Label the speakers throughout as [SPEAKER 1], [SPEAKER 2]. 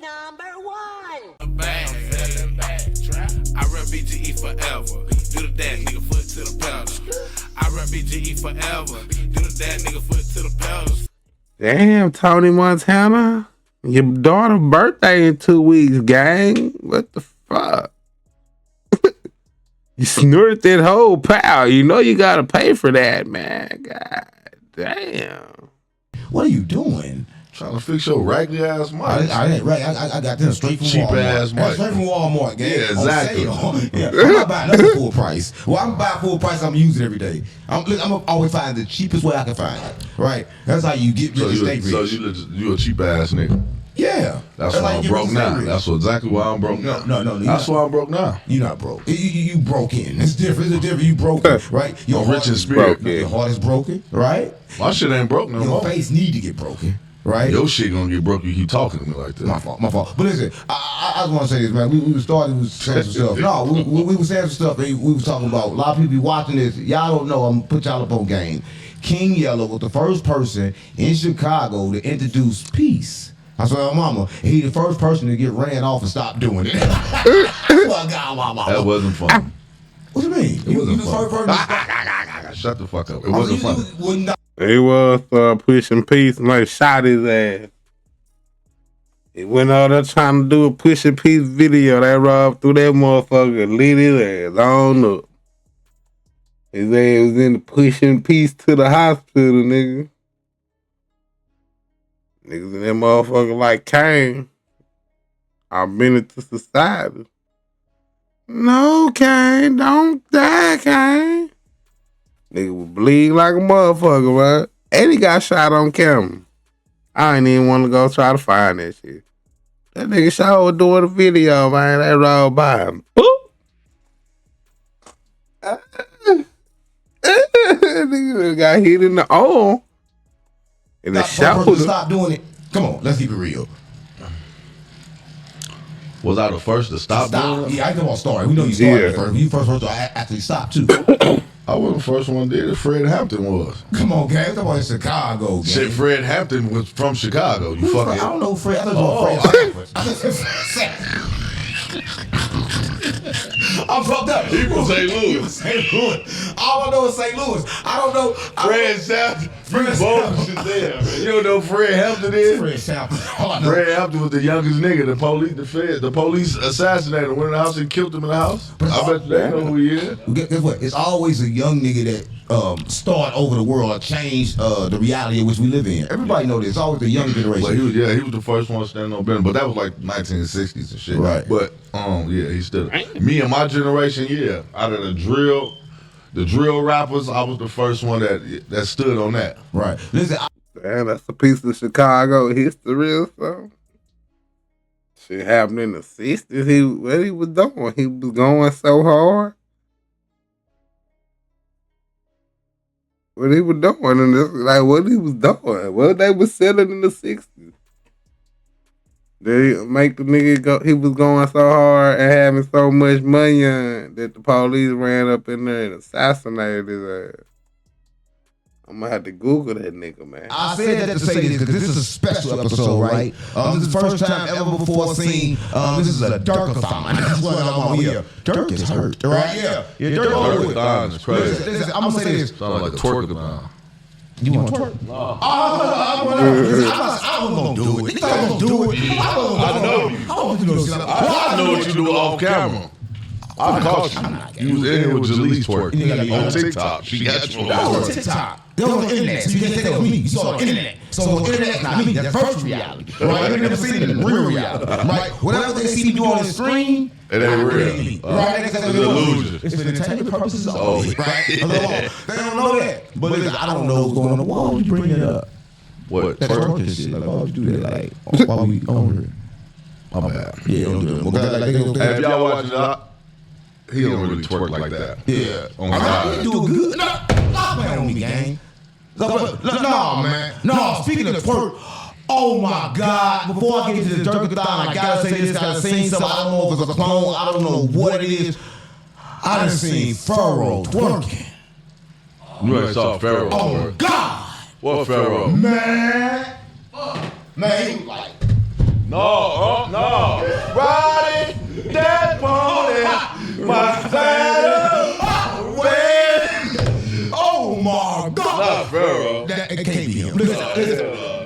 [SPEAKER 1] 1. I run BGE forever. Do the dash, nigga, foot to the pedal. I run BGE forever. Do the dash, nigga, foot to the pedal.
[SPEAKER 2] Damn, Tony Montana. Your daughter's birthday in 2 weeks, gang. What the fuck? You snorted that whole pal. You know you gotta pay for that, man. God damn.
[SPEAKER 3] What are you doing?
[SPEAKER 4] Trying to fix your raggedy ass mic.
[SPEAKER 3] I got them straight from
[SPEAKER 4] cheap
[SPEAKER 3] Walmart.
[SPEAKER 4] Ass mic.
[SPEAKER 3] Straight from Walmart, gang.
[SPEAKER 4] Yeah, exactly.
[SPEAKER 3] Yeah. I'm not buying nothing full price. Well, I'm buying full price. I'm using it every day. I'm gonna always find the cheapest way I can find it. Right? That's how you get rich and stay rich.
[SPEAKER 4] So you a cheap ass nigga.
[SPEAKER 3] Yeah.
[SPEAKER 4] That's why I'm broke now. That's exactly why I'm broke now.
[SPEAKER 3] No.
[SPEAKER 4] That's why I'm broke now.
[SPEAKER 3] You're not broke. You broke in. It's different. It's different. You broken, right?
[SPEAKER 4] Your rich in spirit.
[SPEAKER 3] Your heart is broken, right?
[SPEAKER 4] My shit ain't broke no more.
[SPEAKER 3] Your face need to get broken. Right?
[SPEAKER 4] Your shit gonna get broke. You keep talking to me like that.
[SPEAKER 3] My fault. But listen, I just want to say this, man. We started with saying some stuff. No, we were saying some stuff. And we was talking about a lot of people be watching this. Y'all don't know. I'm gonna put y'all up on game. King Yella was the first person in Chicago to introduce peace. I saw my mama. And he the first person to get ran off and stop doing it.
[SPEAKER 4] That wasn't fun.
[SPEAKER 3] What do you mean?
[SPEAKER 4] It wasn't fun. Shut the fuck up. It wasn't fun.
[SPEAKER 2] He was pushing peace and like shot his ass. He went out there trying to do a pushing peace video. They robbed through that motherfucker, lit his ass on up. His ass was in the pushing peace to the hospital, nigga. Niggas in that motherfucker like Kane. I've been into society. No, Kane, don't die, Kane. Nigga was bleeding like a motherfucker, right? And he got shot on camera. I ain't even want to go try to find that shit. That nigga sure was doing a video, man. They rolled by him. Boop. Nigga got hit in the arm. And the shoulder.
[SPEAKER 3] Stop doing it. Come on, let's keep it real.
[SPEAKER 4] Was I the first to stop doing it?
[SPEAKER 3] Yeah, I know all story. We know you started first. You first to actually stop too.
[SPEAKER 4] I wasn't the first one did it. Fred Hampton was.
[SPEAKER 3] Come on, gang. I'm talking about Chicago, gang.
[SPEAKER 4] Shit, Fred Hampton was from Chicago. You fucking.
[SPEAKER 3] I don't know Fred. I thought you were Fred. I'm fucked up.
[SPEAKER 4] He from St. Louis.
[SPEAKER 3] St. Louis. All I know is St. Louis. I don't know.
[SPEAKER 4] Fred Hampton. You don't know Fred Hampton is?
[SPEAKER 3] Fred Hampton.
[SPEAKER 4] Fred Hampton was the youngest nigga. The police assassinated him. Went in the house and killed him in the house. I bet they know who he is.
[SPEAKER 3] Guess what? It's always a young nigga that start over the world or change the reality in which we live in. Everybody know this. It's always the young generation.
[SPEAKER 4] But he was the first one standing on business. But that was like 1960s and shit.
[SPEAKER 3] Right.
[SPEAKER 4] But yeah, he still. Me and my generation, yeah. Out of the drill rappers, I was the first one that stood on that.
[SPEAKER 3] Right. Listen,
[SPEAKER 2] damn, that's a piece of Chicago history or something. Shit happened in the 60s. What he was doing? He was going so hard. What he was doing, and what he was doing, what they was selling in the 60s. They make the nigga go. He was going so hard and having so much money that the police ran up in there and assassinated his ass. I'm gonna have to Google that nigga, man.
[SPEAKER 3] I said that to say this because this is a special episode, right? This is the first time ever before seen. This is a Dirk-a-thon. That's what I'm on here. Dirk is hurt, right? Yeah, Dirk
[SPEAKER 4] is crazy.
[SPEAKER 3] Listen, I'm gonna say this.
[SPEAKER 4] Sound like a twerk-a-thon.
[SPEAKER 3] You want to twerk? No. I wasn't gonna do it. I was gonna do it.
[SPEAKER 4] I know you. I know what you do off camera. I caught you. You was in here with Jalise twerking on TikTok. She got you on
[SPEAKER 3] TikTok. They was on the internet, so you can't say that was me. You saw it on the internet. So on the internet, not me. That's first reality. Right? You never seen it in real reality. Right? Whatever they see me do on the screen,
[SPEAKER 4] it ain't real.
[SPEAKER 3] Right? It's an
[SPEAKER 4] illusion.
[SPEAKER 3] It's for entertainment purposes only. Right? They don't know that. But listen, I don't know what's going on. Why would you bring it up?
[SPEAKER 4] What?
[SPEAKER 3] That twerking shit. Like, why would you do that? Like, why we on here?
[SPEAKER 4] My bad.
[SPEAKER 3] Yeah, don't do it.
[SPEAKER 4] Have y'all watched it? He don't really twerk like that.
[SPEAKER 3] Yeah.
[SPEAKER 4] On God.
[SPEAKER 3] He do good. No, stop playing on me, gang. No, man. No, speaking of twerk, oh my God. Before I get into the Dirk-a-thon, I gotta say this, gotta sing something. I don't know if it's a clone. I don't know what it is. I done seen Pharaoh twerking.
[SPEAKER 4] You already saw Pharaoh.
[SPEAKER 3] Oh God.
[SPEAKER 4] What Pharaoh?
[SPEAKER 3] Man, he was like,
[SPEAKER 4] No. Riding that pony, my saddle.
[SPEAKER 3] Oh my God!
[SPEAKER 4] Not Pharaoh.
[SPEAKER 3] That it can't be him. Listen.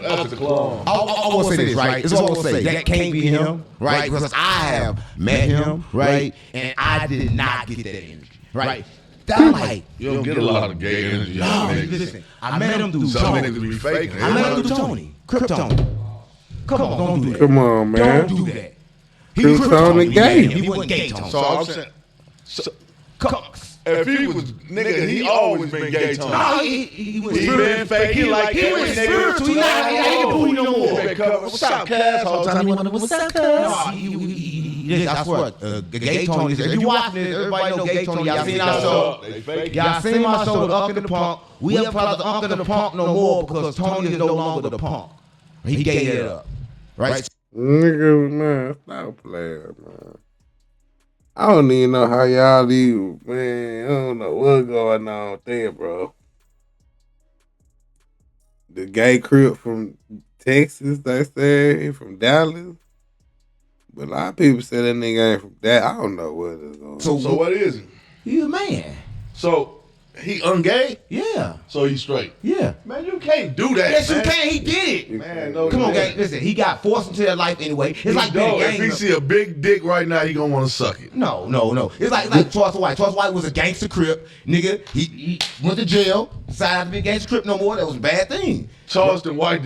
[SPEAKER 4] That's a clone.
[SPEAKER 3] I want to say this, right? It's all I want to say. That can't be him, right? Because I have met him, right? And I did not get that energy, right? That like,
[SPEAKER 4] You don't get a lot of gay energy.
[SPEAKER 3] no, listen. I met him through
[SPEAKER 4] Some
[SPEAKER 3] Tony.
[SPEAKER 4] niggas be faking.
[SPEAKER 3] I met him through Tony. Krypton. Come on, don't do that.
[SPEAKER 2] Come on, man.
[SPEAKER 3] Don't do that. He
[SPEAKER 2] Krypton
[SPEAKER 3] Krypton
[SPEAKER 2] and gay.
[SPEAKER 3] He wasn't gay Tony.
[SPEAKER 4] So I'm saying,
[SPEAKER 3] Come.
[SPEAKER 4] if he was nigga, he always been gay Tony.
[SPEAKER 3] No, he was
[SPEAKER 4] He been fake. He like
[SPEAKER 3] He was spiritual. He not the booty no more.
[SPEAKER 4] What's up, Cass? All the time you want to what's up, Cass?
[SPEAKER 3] I swear, gay Tony. If you watching this, everybody know gay Tony. Y'all seen our show?
[SPEAKER 4] They fake.
[SPEAKER 3] Y'all seen my show, The Unk and the Punk. We haven't followed The Unk and the Punk no more because Tony is no longer the punk. He gave it up. Right?
[SPEAKER 2] Nigga, man, stop playing, man. I don't even know how y'all even, man. I don't know what's going on there, bro. The gay crip from Texas, they say, he from Dallas. But a lot of people say that nigga ain't from that. I don't know what is on.
[SPEAKER 4] So what is he?
[SPEAKER 3] He a man.
[SPEAKER 4] So he ungay?
[SPEAKER 3] Yeah.
[SPEAKER 4] So he's straight.
[SPEAKER 3] Yeah.
[SPEAKER 4] Man, you can't do that.
[SPEAKER 3] Yes,
[SPEAKER 4] man.
[SPEAKER 3] you can. He did it.
[SPEAKER 4] Man, no.
[SPEAKER 3] Come on,
[SPEAKER 4] man.
[SPEAKER 3] gang. Listen, he got forced into that life anyway. It's like being a
[SPEAKER 4] If he
[SPEAKER 3] gang.
[SPEAKER 4] see a big dick right now, he gonna want to suck it.
[SPEAKER 3] No. It's like Charles White. Charles White was a gangster crip, nigga. He went to jail, decided not to be a gangster crip no more. That was a bad thing.
[SPEAKER 4] Charles the White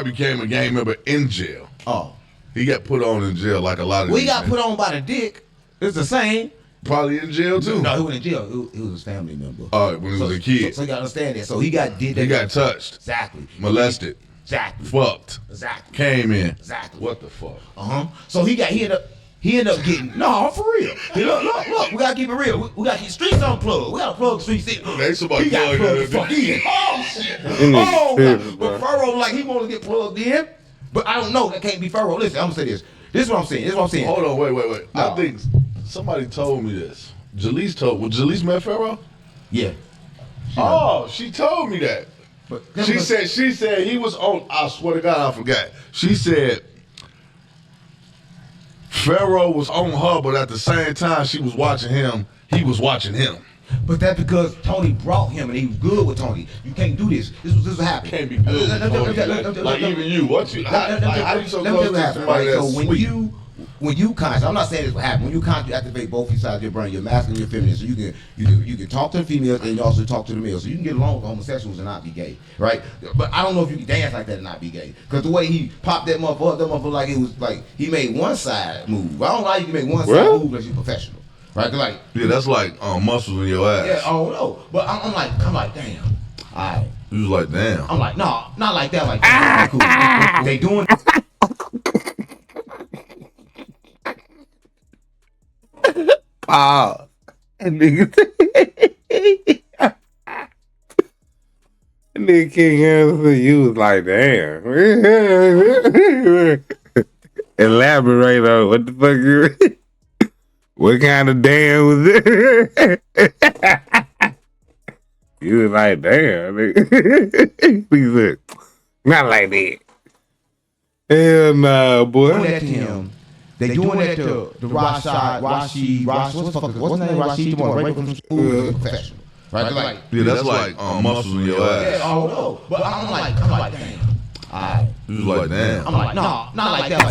[SPEAKER 4] became a gang member in jail.
[SPEAKER 3] Oh.
[SPEAKER 4] He got put on in jail like a lot of
[SPEAKER 3] Well, he
[SPEAKER 4] these
[SPEAKER 3] got
[SPEAKER 4] men.
[SPEAKER 3] put on by the dick. It's the same.
[SPEAKER 4] Probably in jail too.
[SPEAKER 3] No, he wasn't in jail. He was his family member.
[SPEAKER 4] All right, when he was a kid.
[SPEAKER 3] So you gotta understand that. So he got did that.
[SPEAKER 4] He got touched,
[SPEAKER 3] Exactly.
[SPEAKER 4] molested,
[SPEAKER 3] Exactly.
[SPEAKER 4] fucked,
[SPEAKER 3] Exactly.
[SPEAKER 4] came in.
[SPEAKER 3] Exactly.
[SPEAKER 4] What the fuck?
[SPEAKER 3] So he ended up getting for real. Look, we gotta keep it real. We gotta keep streets unplugged. We gotta plug the streets in.
[SPEAKER 4] They somebody
[SPEAKER 3] He got
[SPEAKER 4] plug
[SPEAKER 3] plugged the
[SPEAKER 4] that.
[SPEAKER 3] fuck in. Oh shit.
[SPEAKER 2] nigga
[SPEAKER 3] Oh,
[SPEAKER 2] tripping, bro.
[SPEAKER 3] but Pharaoh like he wanna get plugged in. But I don't know. That can't be Pharaoh. Listen, I'm gonna say this. This is what I'm saying.
[SPEAKER 4] Hold on, wait.
[SPEAKER 3] No.
[SPEAKER 4] I think somebody told me this. Jalise met Pharaoh?
[SPEAKER 3] Yeah.
[SPEAKER 4] Oh, she told me that.
[SPEAKER 3] But
[SPEAKER 4] She said he was on. I swear to God, I forgot. She said Pharaoh was on her, but at the same time she was watching him. He was watching him.
[SPEAKER 3] But that's because Tony brought him and he was good with Tony. You can't do this. This was happening.
[SPEAKER 4] Can't be good. Like even you. What you? How you so close to somebody that's
[SPEAKER 3] So
[SPEAKER 4] sweet?
[SPEAKER 3] when you conscious, I'm not saying this will happen. When you conscious, you activate both sides of your brain, your masculine and your feminine. So you can talk to the females and you also talk to the males. So you can get along with homosexuals and not be gay, right? But I don't know if you can dance like that and not be gay. Because the way he popped that motherfucker like it was like he made one side move. I don't know how you can make one side move unless you're professional. Right? 'Cause like
[SPEAKER 4] Yeah, that's like muscles in your ass.
[SPEAKER 3] yeah, I don't know. But I'm like, damn. Alright.
[SPEAKER 4] You was like, damn.
[SPEAKER 3] I'm like, no, not like that. Like that. Cool. They doing.
[SPEAKER 2] Pause. That nigga King Anderson, you was like, damn. Elaborate on what the fuck you what kind of damn was it? You was like, damn. He said, not like that. Hell nah, boy.
[SPEAKER 3] Doing that to him. They doing that to Rashid, what's the fuck? What's his name? Rashid, the one right from school, professional. Right? Like,
[SPEAKER 4] Yeah, that's like muscles in your ass.
[SPEAKER 3] yeah, I don't know. But I'm like, damn. Alright.
[SPEAKER 4] You was like, damn.
[SPEAKER 3] I'm like, no, not like that.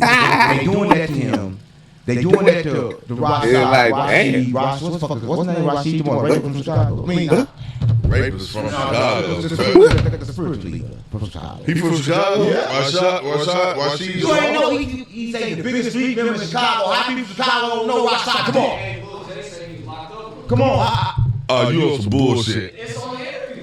[SPEAKER 3] Like, they doing that to him. They doing that to Rashid,
[SPEAKER 2] Yeah, like,
[SPEAKER 3] Rashid, what's the fuck? What's his name? Rashid, the one right from Chicago. I mean,
[SPEAKER 4] Rapist from Chicago.
[SPEAKER 3] the spiritual leader from Chicago.
[SPEAKER 4] He from Chicago?
[SPEAKER 3] Yeah.
[SPEAKER 4] Rashid.
[SPEAKER 3] You ain't know he say the biggest street member in Chicago. How people from Chicago don't know Rashid? Come on.
[SPEAKER 4] Oh, you on some bullshit. Wait,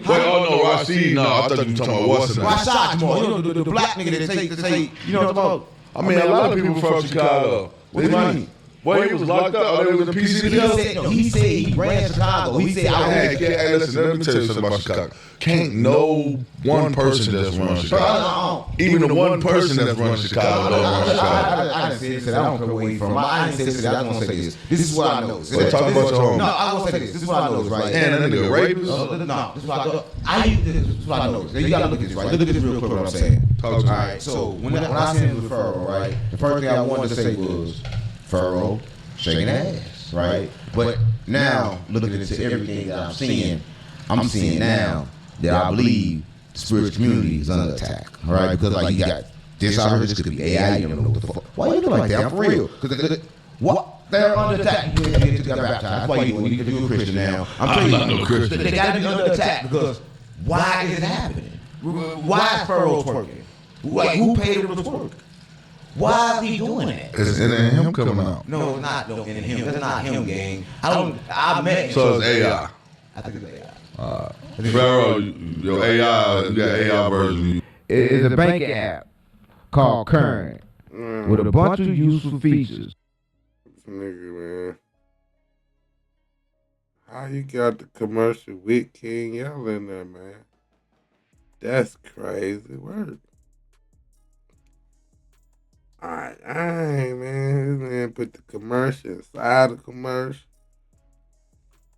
[SPEAKER 4] oh no, Rashid. No, I thought you were talking about what's his name.
[SPEAKER 3] Rashid, come on. You know the black nigga that say, you know what I'm talking about?
[SPEAKER 4] I mean, a lot of people from Chicago.
[SPEAKER 3] What do you mean?
[SPEAKER 4] Boy, he was locked up. Oh, they was in PCD.
[SPEAKER 3] He said he ran Chicago. He said,
[SPEAKER 4] Hey, listen, let me tell you something about Chicago. Can't no one person that's run Chicago. Even the one person that's run Chicago don't run Chicago.
[SPEAKER 3] I didn't say that. I don't care where you from. I didn't say that. I was going to say this. This is what I know.
[SPEAKER 4] So talk about your home.
[SPEAKER 3] No, I was going to say this. This is what I know, right?
[SPEAKER 4] And that nigga rapist?
[SPEAKER 3] No, this is what I know. You got to look at this, right? Look at this real quick, what I'm saying.
[SPEAKER 4] Talk to me.
[SPEAKER 3] All right, so when I seen him with Furrow, right, the first thing I wanted to say was Furrow shaking ass, right? But now, looking into everything that I'm seeing now that I believe the spiritual community is under attack, all right? Because like you got this out here, this could be AI, you don't know what the fuck. Why you doing like that? I'm for real. Because what? They're under attack. You got baptized. That's why you're a Christian now. I'm telling you,
[SPEAKER 4] no Christian.
[SPEAKER 3] They got to be under attack because why is it happening? Why is Furrow twerking? Like, who paid him to twerk? Why is he doing that?
[SPEAKER 4] It's in him coming out.
[SPEAKER 3] No, it's not in him. That's not him, gang. I met him.
[SPEAKER 4] So it's AI.
[SPEAKER 3] I think it's AI.
[SPEAKER 4] Pharaoh, your AI, you got AI version.
[SPEAKER 5] It's a banking app called Current with a bunch of useful features.
[SPEAKER 2] Nigga, man. How you got the commercial with King Yella in there, man? That's crazy work. Alright, man. This man put the commercial inside the commercial.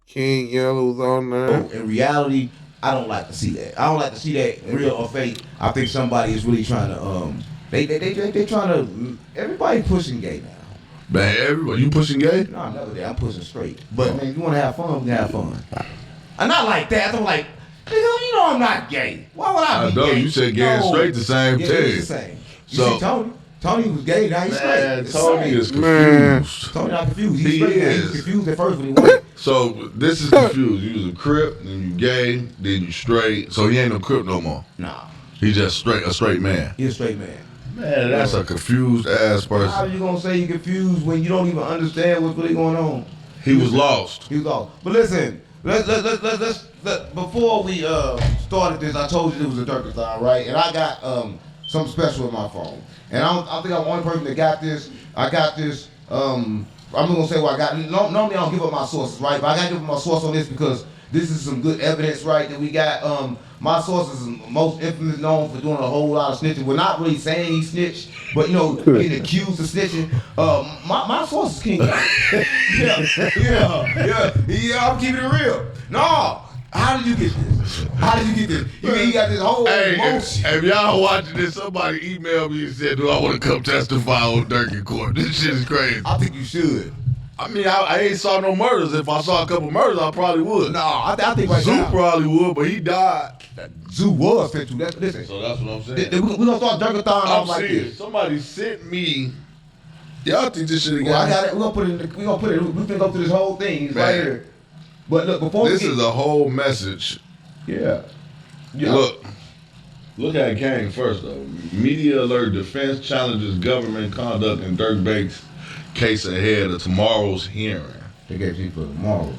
[SPEAKER 2] King Yella was on there.
[SPEAKER 3] In reality, I don't like to see that. I don't like to see that real or fake. I think somebody is really trying to they trying to everybody pushing gay now.
[SPEAKER 4] Man, everybody, you pushing gay?
[SPEAKER 3] No, I'm never there. I'm pushing straight. But man, if you want to have fun, we can have fun. I'm not like that. I'm like, nigga, you know I'm not gay. Why would I be
[SPEAKER 4] know,
[SPEAKER 3] gay?
[SPEAKER 4] you said gay and straight the same thing.
[SPEAKER 3] It's the same. You see Tony? Tony was gay, now he's straight.
[SPEAKER 4] Tony is confused.
[SPEAKER 3] Tony not confused. He's
[SPEAKER 4] He
[SPEAKER 3] straight. Now.
[SPEAKER 4] is.
[SPEAKER 3] He was confused at first when he wasn't.
[SPEAKER 4] So this is confused. You was a Crip, then you gay, then you straight. So he ain't no Crip no more.
[SPEAKER 3] Nah.
[SPEAKER 4] He just a straight man.
[SPEAKER 3] He's a straight man.
[SPEAKER 4] Man, that's a confused ass person.
[SPEAKER 3] How are you gonna say you're confused when you don't even understand what's really going on?
[SPEAKER 4] He was lost.
[SPEAKER 3] He was lost. But listen, let's before we started this, I told you it was a Durkathon, right? And I got something special with my phone. And I think I'm the only person that got this. I got this. I'm not gonna say what I got. Normally I don't give up my sources, right? But I gotta give up my source on this because this is some good evidence, right? That we got. My source is most infamous known for doing a whole lot of snitching. We're not really saying he snitched, but you know, getting accused of snitching. My source is King. yeah. I'm keeping it real. No. How did you get this? How did you get this? You got this whole emotion.
[SPEAKER 4] If y'all watching this, somebody emailed me and said, "Do I want to come testify on Dirk in court?" This shit is crazy.
[SPEAKER 3] I think you should.
[SPEAKER 4] I mean, I ain't saw no murders. If I saw a couple murders, I probably would.
[SPEAKER 3] No, I think right
[SPEAKER 4] Zoo
[SPEAKER 3] now,
[SPEAKER 4] probably would, but he died.
[SPEAKER 3] Zoo was sent to. Listen.
[SPEAKER 4] So that's what I'm saying.
[SPEAKER 3] We're gonna start Durkathon
[SPEAKER 4] I'm
[SPEAKER 3] off like
[SPEAKER 4] serious.
[SPEAKER 3] this.
[SPEAKER 4] Somebody sent me. Y'all think this shit?
[SPEAKER 3] Well, I got it. We're gonna put it. We're gonna go through this whole thing. It's right here. But look, before
[SPEAKER 4] this is a whole message.
[SPEAKER 3] Yeah.
[SPEAKER 4] Look at Kang first though. Media alert: defense challenges government conduct in Dirk Bates case ahead of tomorrow's hearing.
[SPEAKER 3] They gave you for tomorrow.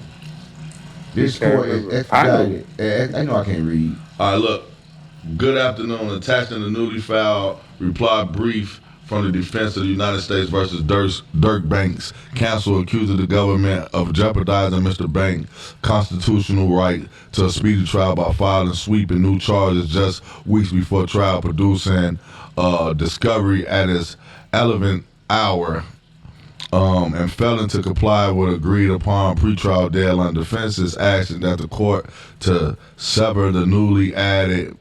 [SPEAKER 3] This court is expedited. I know I can't read.
[SPEAKER 4] All right, look. Good afternoon. Attached in the newly filed reply brief from the defense of the United States versus Dirk Banks, counsel accusing the government of jeopardizing Mr. Banks' constitutional right to a speedy trial by filing sweeping new charges just weeks before trial, producing discovery at its 11th hour, and failing to comply with agreed upon pretrial deadline. Defense is asking that the court to sever the newly added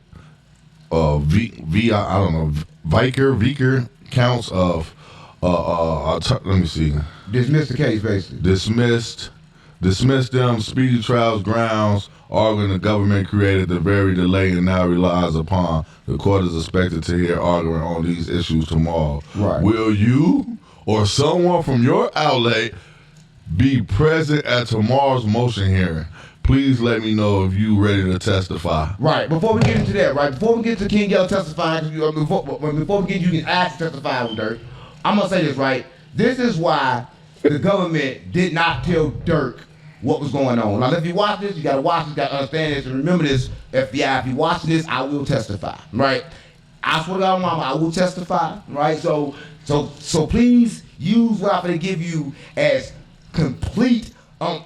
[SPEAKER 4] Vicar counts of let me see.
[SPEAKER 3] Dismiss the case, basically.
[SPEAKER 4] Dismiss them speedy trials grounds, arguing the government created the very delay and now relies upon. The court is expected to hear arguing on these issues tomorrow.
[SPEAKER 3] Right.
[SPEAKER 4] Will you or someone from your outlet be present at tomorrow's motion hearing? Please let me know if you ready to testify.
[SPEAKER 3] Right. Before we get into that, right? Before we get to King Yella testifying, before we get you can ask to testify with Dirk, I'm gonna say this, right? This is why the government did not tell Dirk what was going on. Now, if you watch this, you gotta watch this, you gotta understand this, and remember this, FBI. If you watching this, I will testify, right? I swear to God, Mama, I will testify, right? So please use what I'm going to give you as complete.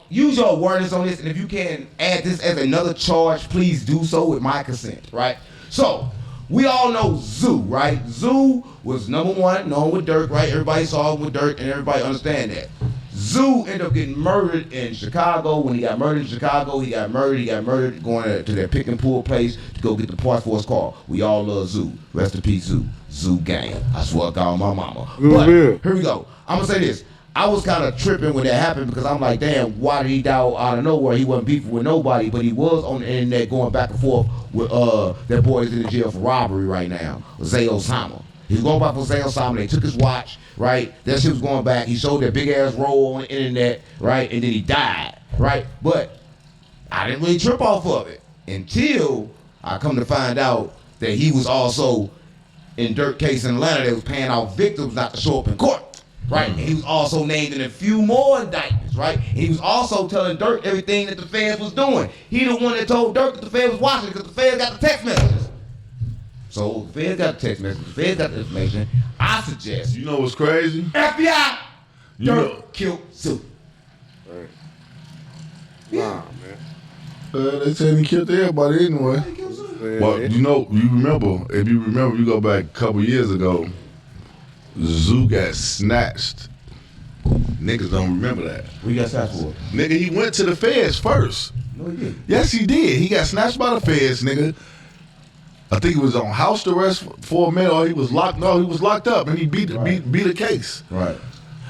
[SPEAKER 3] Use your awareness on this, and if you can add this as another charge, please do so with my consent, right? So, we all know Zoo, right? Zoo was #1, known with Dirk, right? Everybody saw him with Dirk, and everybody understand that. Zoo ended up getting murdered in Chicago. When he got murdered in Chicago, he got murdered going to that pick and pull place to go get the parts for his car. We all love Zoo. Rest in peace, Zoo. Zoo gang. I swear to God on my mama. But here we go. I'm going to say this. I was kind of tripping when that happened because I'm like, damn, why did he die out of nowhere? He wasn't beefing with nobody, but he was on the internet going back and forth with that boy is in the jail for robbery right now, Zay Osama. He was going back for Zay Osama. They took his watch, right? That shit was going back. He showed that big ass roll on the internet, right? And then he died, right? But I didn't really trip off of it until I come to find out that he was also in Dirk case in Atlanta that was paying out victims not to show up in court. Right, and he was also named in a few more indictments, right? And he was also telling Dirk everything that the feds was doing. He the one that told Dirk that the feds was watching because the feds got the text messages. So the feds got the text messages, the feds got the information. I suggest
[SPEAKER 4] You know what's crazy?
[SPEAKER 3] FBI,
[SPEAKER 4] You
[SPEAKER 3] Dirk
[SPEAKER 4] know-
[SPEAKER 3] killed Sue.
[SPEAKER 2] Right. Nah, man.
[SPEAKER 4] They said he killed everybody anyway. Well, you remember, if you remember, you go back a couple years ago, Zoo got snatched. Niggas don't remember that.
[SPEAKER 3] What you got snatched for?
[SPEAKER 4] Nigga, he went to the feds first.
[SPEAKER 3] No, he didn't.
[SPEAKER 4] Yes, he did. He got snatched by the feds, nigga. I think he was on house arrest for a minute, or he was locked. No, he was locked up, and he beat the case.
[SPEAKER 3] Right.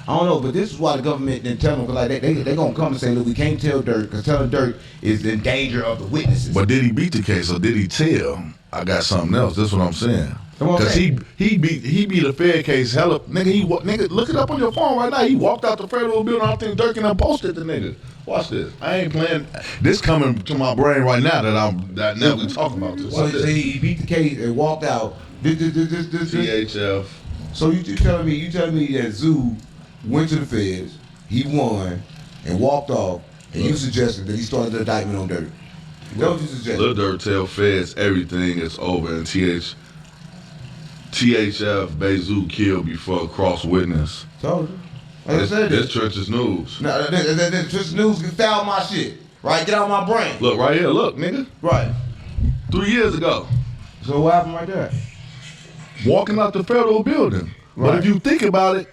[SPEAKER 3] I don't know, but this is why the government didn't tell them, because like they gonna come and say, look, we can't tell Dirk, because telling Dirk is in danger of the witnesses.
[SPEAKER 4] But did he beat the case, or did he tell? I got something else. That's what I'm saying. Because he beat a fair case. Hella nigga, look it up on your phone right now. He walked out the federal building. I think Dirk and I posted the nigga. Watch this. I ain't playing. This coming to my brain right now that now we talking about this.
[SPEAKER 3] So he beat the case and walked out.
[SPEAKER 4] THF.
[SPEAKER 3] So you telling me that Zoo went to the feds, he won, and walked off, and you suggested that he started the indictment on Dirk. That what you suggested?
[SPEAKER 4] Lil Durk tell feds everything is over, and THF Bezoo killed before cross witness.
[SPEAKER 3] Told you. Like I said,
[SPEAKER 4] This church's news.
[SPEAKER 3] No, this Church's news can foul my shit. Right? Get out of my brain.
[SPEAKER 4] Look right here. Look, nigga.
[SPEAKER 3] Right.
[SPEAKER 4] 3 years ago,
[SPEAKER 3] So what happened right there?
[SPEAKER 4] walking out the federal building. But if you think about it,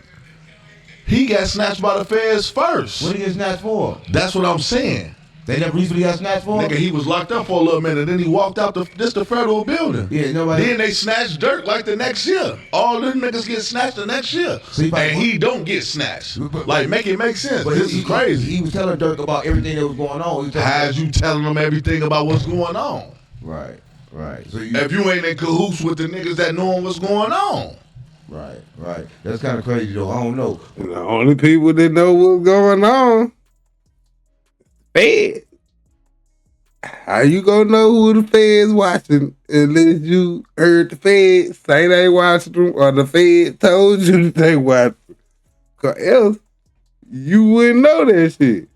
[SPEAKER 4] he got snatched by the feds first.
[SPEAKER 3] What did he get snatched for?
[SPEAKER 4] That's what I'm saying.
[SPEAKER 3] They never recently got snatched for?
[SPEAKER 4] Nigga, he was locked up for a little minute, then he walked out the federal building.
[SPEAKER 3] Yeah, nobody.
[SPEAKER 4] Then they snatched Dirk like the next year. All them niggas get snatched the next year.
[SPEAKER 3] So
[SPEAKER 4] he don't get snatched. Like, make it make sense.
[SPEAKER 3] But
[SPEAKER 4] This is crazy.
[SPEAKER 3] He was telling Dirk about everything that was going on.
[SPEAKER 4] How's you telling them everything about what's going on?
[SPEAKER 3] Right. So
[SPEAKER 4] If you ain't in cahoots with the niggas that knowing what's going on.
[SPEAKER 3] Right. That's kind of crazy though. I don't know.
[SPEAKER 2] And the only people that know what's going on, feds. How you gonna know who the feds watching unless you heard the feds say they watching them or the feds told you that they watching them? Cause else you wouldn't know that shit.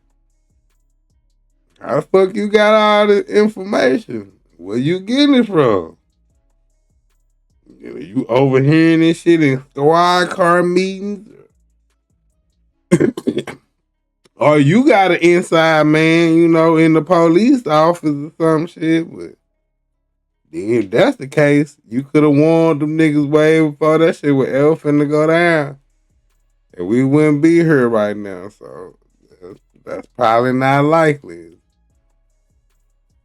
[SPEAKER 2] How the fuck you got all the information? Where you getting it from? You overhearing this shit in squad car meetings? Or you got an inside man, in the police office or some shit. But then if that's the case, you could have warned them niggas way before that shit was ever finna go down. And we wouldn't be here right now. So that's probably not likely.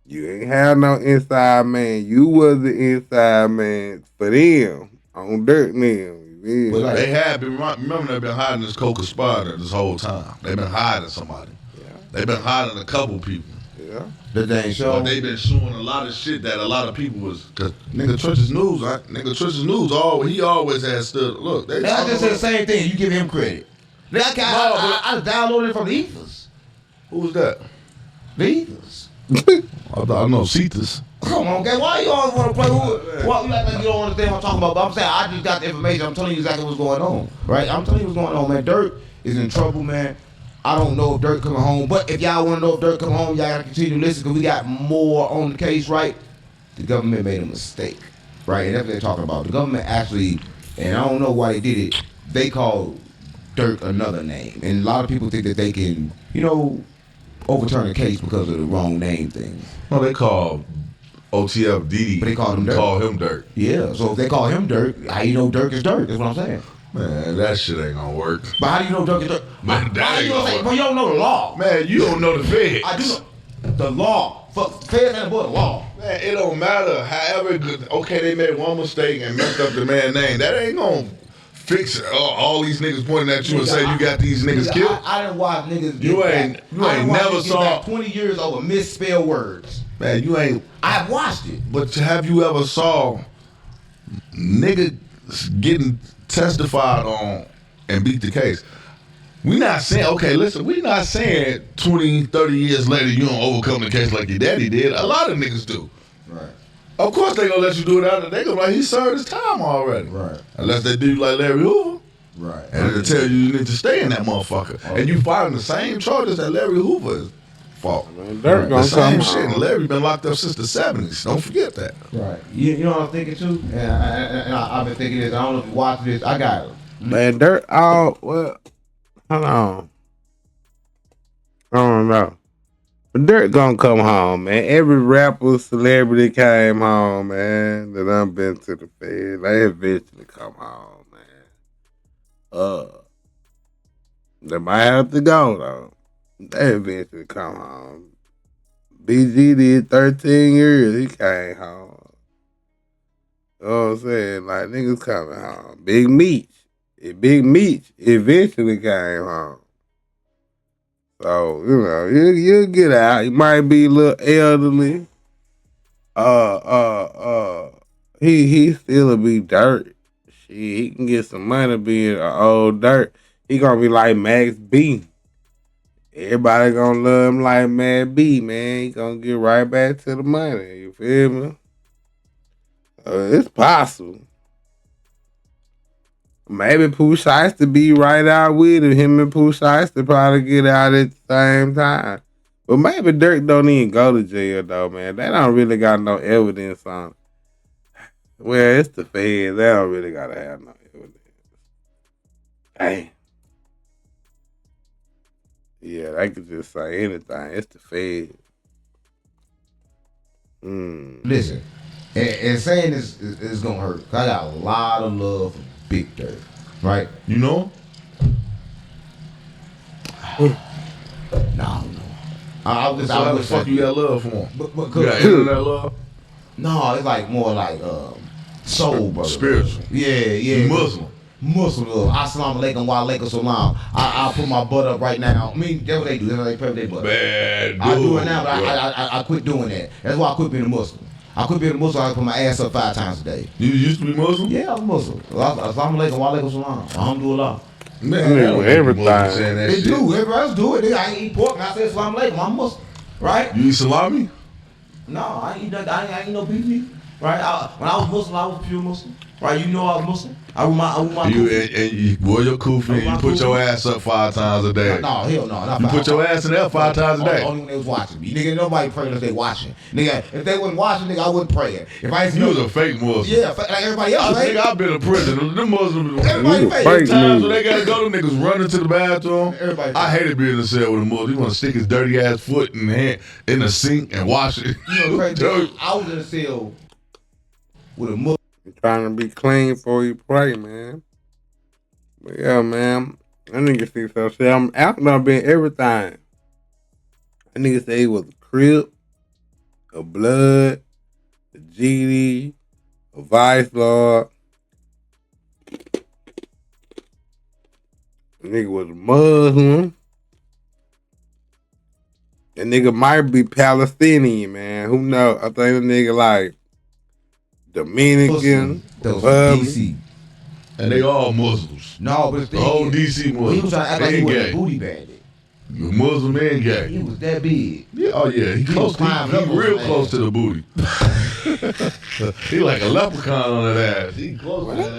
[SPEAKER 2] You ain't have no inside man. You was the inside man for them on Dirt them.
[SPEAKER 4] But they have been, remember they've been hiding this coca spider this whole time. They've been hiding somebody.
[SPEAKER 2] Yeah.
[SPEAKER 4] They've been hiding a couple people.
[SPEAKER 2] Yeah.
[SPEAKER 3] That they ain't
[SPEAKER 4] But
[SPEAKER 3] show.
[SPEAKER 4] they've been showing a lot of shit that a lot of people was, cause nigga Church's news, he always has stood, look. They
[SPEAKER 3] I just said the same thing. You give him credit. I downloaded it from the Ethers.
[SPEAKER 4] Who was that?
[SPEAKER 3] The Ethers.
[SPEAKER 4] I know Cetus.
[SPEAKER 3] Come on, okay. Why you always want to play who? Well, you act like you don't understand what I'm talking about. But I'm saying I just got the information. I'm telling you exactly what's going on, right? I'm telling you what's going on, man. Dirk is in trouble, man. I don't know if Dirk coming home, but if y'all want to know if Dirk coming home, y'all gotta continue to listen because we got more on the case, right? The government made a mistake, right? And that's what they're talking about. The government actually, and I don't know why they did it. They called Dirk another name, and a lot of people think that they can, overturn a case because of the wrong name thing.
[SPEAKER 4] No, they call OTF Diddy.
[SPEAKER 3] But they call him Dirk.
[SPEAKER 4] Call him Dirk.
[SPEAKER 3] Yeah, so if they call him Dirk, how you know Dirk is Dirk? That's what I'm saying.
[SPEAKER 4] Man, that shit ain't gonna work.
[SPEAKER 3] But how do you know Dirk is Dirk?
[SPEAKER 4] Man, that ain't gonna work.
[SPEAKER 3] But you don't know the law.
[SPEAKER 4] Man, you don't know the feds.
[SPEAKER 3] I do know the law. Feds ain't above the law.
[SPEAKER 4] Man, it don't matter. However good. Okay, they made one mistake and messed up the man's name. That ain't gonna fix all these niggas pointing at you and say you got these niggas killed.
[SPEAKER 3] I didn't watch niggas.
[SPEAKER 4] You ain't never saw
[SPEAKER 3] 20 years over misspelled words.
[SPEAKER 4] Man, you ain't.
[SPEAKER 3] I have watched it.
[SPEAKER 4] But have you ever saw niggas getting testified on and beat the case? We not saying, okay, listen, we not saying 20, 30 years later you don't overcome the case like your daddy did. A lot of niggas do.
[SPEAKER 3] Right.
[SPEAKER 4] Of course they gonna let you do it out. They gonna like, he served his time already.
[SPEAKER 3] Right.
[SPEAKER 4] Unless they do like Larry Hoover.
[SPEAKER 3] Right.
[SPEAKER 4] And they'll tell you need to stay in that motherfucker. And you filing the same charges that Larry Hoover is fault.
[SPEAKER 2] Dirk
[SPEAKER 4] The
[SPEAKER 2] gonna
[SPEAKER 4] same
[SPEAKER 2] come
[SPEAKER 4] shit. And
[SPEAKER 2] home.
[SPEAKER 4] Larry been locked up since the 70s. Don't forget that.
[SPEAKER 3] Right. You know what I'm thinking too? And I've been thinking this. I don't know if you watch this. I got it.
[SPEAKER 2] Man, Dirk, hold on. I don't know. But Dirk gonna come home, man. Every rapper, celebrity came home, man. That I've been to the Fed. They eventually come home, man. They might have to go, though. They eventually come home. BG did 13 years. He came home. You know what I'm saying? Like, niggas coming home. Big Meech eventually came home. So, you'll get out. You might be a little elderly. He still be Dirt. Shit, he can get some money being an old Dirt. He gonna be like Max B. Everybody gonna love him like Max B, man. He gonna get right back to the money. You feel me? It's possible. Maybe Pooh Shiesty be right out with him. Him and Pooh Shiesty probably get out at the same time. But maybe Dirk don't even go to jail, though, man. They don't really got no evidence on it. Well, it's the feds. They don't really got to have no evidence. Hey. Yeah, they could just say anything. It's the feds.
[SPEAKER 3] Listen, and saying this is going to hurt. I got a lot of love for Big Dirt, right?
[SPEAKER 4] You know?
[SPEAKER 3] No. I
[SPEAKER 4] So how the fuck you got love for him?
[SPEAKER 3] But
[SPEAKER 4] You got internet love?
[SPEAKER 3] no, it's like more like soul, brother.
[SPEAKER 4] Spiritual.
[SPEAKER 3] Yeah.
[SPEAKER 4] You Muslim.
[SPEAKER 3] Muslim love. Assalamu alaikum wa alaikum salam. I'll put my butt up right now. I mean, that's what they do. That's how they pray with their butt.
[SPEAKER 4] Bad dude.
[SPEAKER 3] I do it now, but I quit doing that. That's why I quit being a Muslim. I quit being a Muslim. I put my ass up 5 times a day.
[SPEAKER 4] You used to be Muslim?
[SPEAKER 3] Yeah, I'm Muslim. Assalamu alaikum wa alaikum salam. Alhamdulillah.
[SPEAKER 4] Man,
[SPEAKER 2] Yeah, everything.
[SPEAKER 3] They do. Everybody else do it. I ain't eat pork and I say assalamu alaikum. I'm Muslim. Right?
[SPEAKER 4] You eat salami?
[SPEAKER 3] No, I ain't nothing. I ain't no beef meat. Right? When I was Muslim, I was pure Muslim. Right? You know I was Muslim. I wore my
[SPEAKER 4] You
[SPEAKER 3] kufi.
[SPEAKER 4] and you wore your kufi and you put your ass up 5 times a day.
[SPEAKER 3] No, hell no. Not
[SPEAKER 4] You
[SPEAKER 3] 5
[SPEAKER 4] put your ass in there 5 times a day.
[SPEAKER 3] Only when they was watching me. Nigga, nobody praying if they watching. Nigga, if they wasn't watching, nigga, I wouldn't pray. If I ain't
[SPEAKER 4] You was a fake Muslim.
[SPEAKER 3] yeah, like everybody else, right?
[SPEAKER 4] Nigga, I've been to prison. Them Muslims.
[SPEAKER 3] Everybody
[SPEAKER 2] You
[SPEAKER 3] fake.
[SPEAKER 2] fake.
[SPEAKER 4] Times when they gotta go, them niggas running to the bathroom.
[SPEAKER 3] Everybody
[SPEAKER 4] I
[SPEAKER 3] fake.
[SPEAKER 4] hated being in the cell with a Muslim. He wanna stick his dirty ass foot in the sink and wash it.
[SPEAKER 3] You know, crazy. I was in a cell with a Muslim.
[SPEAKER 2] You trying to be clean before you pray, man. But yeah, man. That nigga see so shit. I'm out there being everything. That nigga say he was a Crip, a Blood, a GD, a Vice Lord. That nigga was a Muslim. That nigga might be Palestinian, man. Who knows? I think the nigga like Dominican,
[SPEAKER 3] Those
[SPEAKER 2] Republican.
[SPEAKER 3] DC.
[SPEAKER 4] And they all Muslims.
[SPEAKER 3] No, but it's
[SPEAKER 4] The whole DC
[SPEAKER 3] he
[SPEAKER 4] Muslims.
[SPEAKER 3] was trying to act
[SPEAKER 4] They
[SPEAKER 3] like he
[SPEAKER 4] ain't
[SPEAKER 3] was a
[SPEAKER 4] gay.
[SPEAKER 3] booty bandit.
[SPEAKER 4] You Muslim and
[SPEAKER 3] He
[SPEAKER 4] gay.
[SPEAKER 3] was that big.
[SPEAKER 4] Yeah, oh yeah, he
[SPEAKER 3] was
[SPEAKER 4] close.
[SPEAKER 3] climbing up
[SPEAKER 4] He
[SPEAKER 3] on
[SPEAKER 4] real
[SPEAKER 3] some
[SPEAKER 4] close
[SPEAKER 3] ass.
[SPEAKER 4] to the booty. He like a leprechaun on that ass. He close to that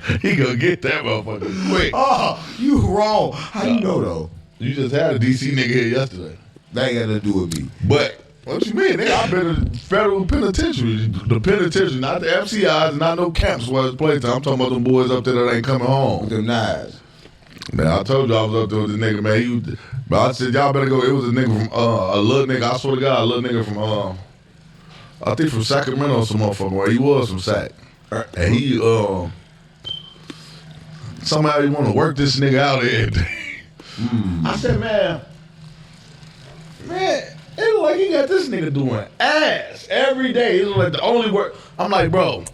[SPEAKER 4] ass. He gonna get that motherfucker quick.
[SPEAKER 3] Oh, you wrong. How you know though?
[SPEAKER 4] You just had a DC nigga here yesterday.
[SPEAKER 3] That ain't got nothing to do with me.
[SPEAKER 4] But what you mean? I've been in federal penitentiary. The penitentiary, not the FCIs, not no camps where it's playtime. I'm talking about them boys up there that ain't coming
[SPEAKER 3] With
[SPEAKER 4] home.
[SPEAKER 3] them knives.
[SPEAKER 4] Man, I told you I was up there with this nigga, man. But I said, y'all better go. It was a nigga from, a little nigga, I swear to God, a little nigga from, I think from Sacramento or some motherfucker, where he was from Sac. And he, somehow he want to work this nigga out every day. I said, man, it look like he got this nigga doing ass every day. It look like the only work. I'm like, bro,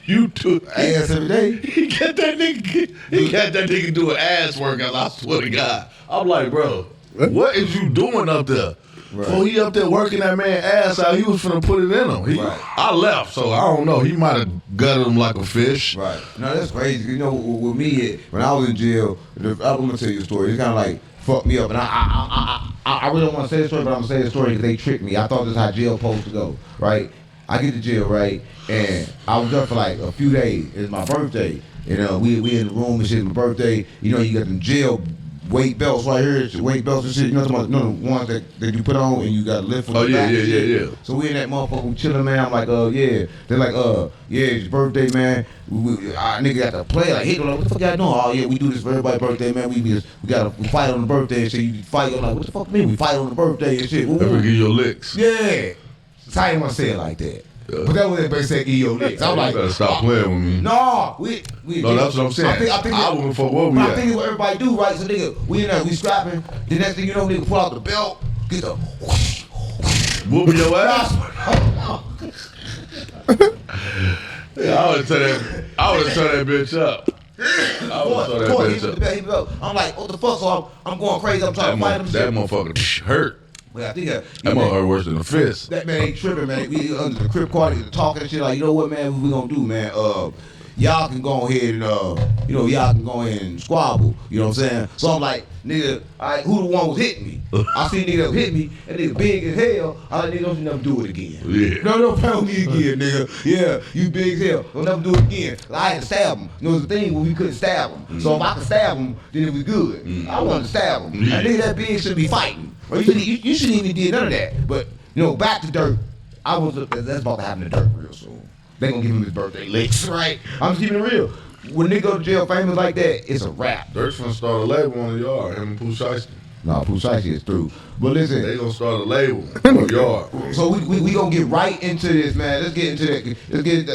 [SPEAKER 4] you do
[SPEAKER 3] Ass every day.
[SPEAKER 4] He got that nigga doing ass workouts. I swear to God. I'm like, bro, what is you doing up there?
[SPEAKER 3] Right.
[SPEAKER 4] Before he up there working that man ass out, he was finna put it in him. I left, so I don't know. He might have gutted him like a fish.
[SPEAKER 3] Right. No, that's crazy. You know, with me, when I was in jail, I'm gonna tell you a story. It's kind of like fucked me up, and I really don't want to say the story, but I'm gonna say the story because they tricked me. I thought this is how jail supposed to go, right? I get to jail, right, and I was up for like a few days. It's my birthday, and we in the room and shit. My birthday, you know, you got them jail weight belts right here, weight belts and shit. You know what I'm talking about? The ones that you put on and you got to lift from the back.
[SPEAKER 4] Yeah.
[SPEAKER 3] So we in that motherfucker, we chilling, man. I'm like, yeah. They're like, yeah, it's your birthday, man. Our nigga got to play. Like, hey, like, what the fuck y'all doing? Oh, yeah, we do this for everybody's birthday, man. We got to fight on the birthday and shit. You fight. I'm like, what the fuck mean? We fight on the birthday and shit.
[SPEAKER 4] Ever give your licks?
[SPEAKER 3] Yeah. So I didn't want to say it like that. But that was what they said, give your licks. I'm like,
[SPEAKER 4] you better stop playing with me.
[SPEAKER 3] No,
[SPEAKER 4] No, that's what I'm saying. I wouldn't fuck what we
[SPEAKER 3] I
[SPEAKER 4] at.
[SPEAKER 3] think it's what everybody do, right? So nigga, we in there, we scrapping. The next thing you know, nigga pull out the belt, get the
[SPEAKER 4] whooping your ass. I would have turned that bitch up.
[SPEAKER 3] I'm like, what the fuck? So I'm going crazy. I'm trying to fight him.
[SPEAKER 4] That motherfucker hurt.
[SPEAKER 3] But I think
[SPEAKER 4] that motherfucker worse than a fist.
[SPEAKER 3] That man ain't tripping, man. We under the crib party talking and shit like, you know what, man? What we gonna do, man? Y'all can go ahead and y'all can go ahead and squabble. You know what I'm saying? So I'm like, nigga, who the one was hitting me? I see nigga hit me, and nigga big as hell. I like, nigga, don't you never do it again.
[SPEAKER 4] Yeah.
[SPEAKER 3] No, pound me again, nigga. Yeah, you big as hell. Don't never do it again. I had to stab him. You know, the thing where we couldn't stab him. So if I could stab him, then it was good. I wanted to stab him.
[SPEAKER 4] Yeah.
[SPEAKER 3] And nigga, that big should be fighting. Well, you shouldn't even did none of that. But, back to Dirk. That's about to happen to Dirk real soon. They gonna give him his birthday licks, right? I'm just keeping it real. When nigga go to jail famous like that, it's a wrap.
[SPEAKER 4] Dirk's gonna start a label on the yard, him and Pooh Shiesty.
[SPEAKER 3] No, Pooh Shiesty is through. But listen.
[SPEAKER 4] They gonna start a label on the yard.
[SPEAKER 3] So we gonna get right into this, man. Let's get into that.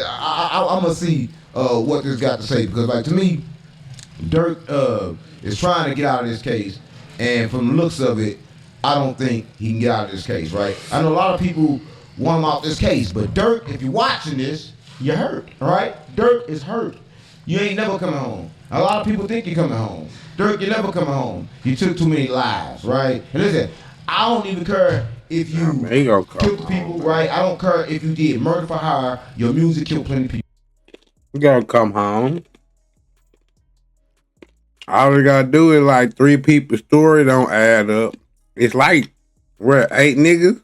[SPEAKER 3] I'm gonna see what this got to say. Because, like, to me, Dirk is trying to get out of this case. And from the looks of it, I don't think he can get out of this case, right? I know a lot of people want him out this case, but Dirk, if you're watching this, you're hurt, all right? Dirk is hurt. You ain't never coming home. A lot of people think you're coming home. Dirk, you're never coming home. You took too many lives, right? And listen, I don't even care if you killed people, right? I don't care if you did murder for hire. Your music killed plenty of people.
[SPEAKER 2] You gotta come home. All you gotta do is like 3 people's story don't add up. It's like, 8 niggas?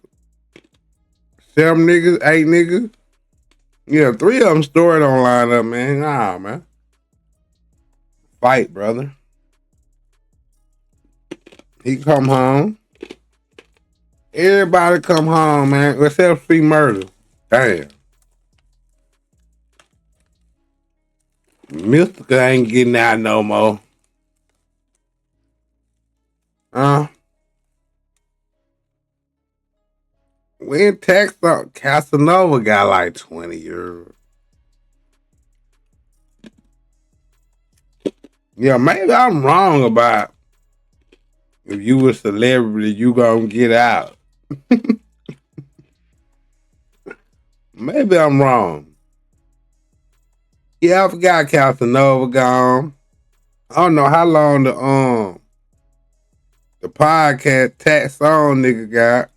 [SPEAKER 2] 7 niggas? 8 niggas? Yeah, 3 of them story don't line up, man. Nah, man. Fight, brother. He come home. Everybody come home, man, except free murder. Damn. Mystica ain't getting out no more. We in Texas, Casanova got like 20 years. Yeah, maybe I'm wrong about if you a celebrity, you gonna get out. Maybe I'm wrong. Yeah, I forgot Casanova gone. I don't know how long the podcast tax on nigga got.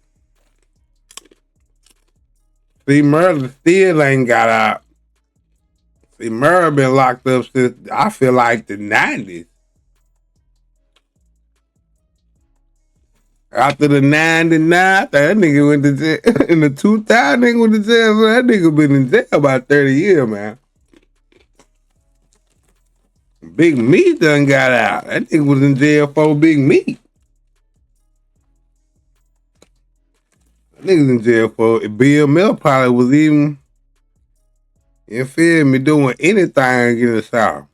[SPEAKER 2] See, Merle still ain't got out. See, Merle been locked up since, I feel like, the 90s. After the 99, that nigga went to jail. In the 2000, nigga went to jail. So that nigga been in jail about 30 years, man. Big Meat done got out. That nigga was in jail for Big Meat. Niggas in jail for it. Bill Mill probably was even, you feel me, doing anything to get us out.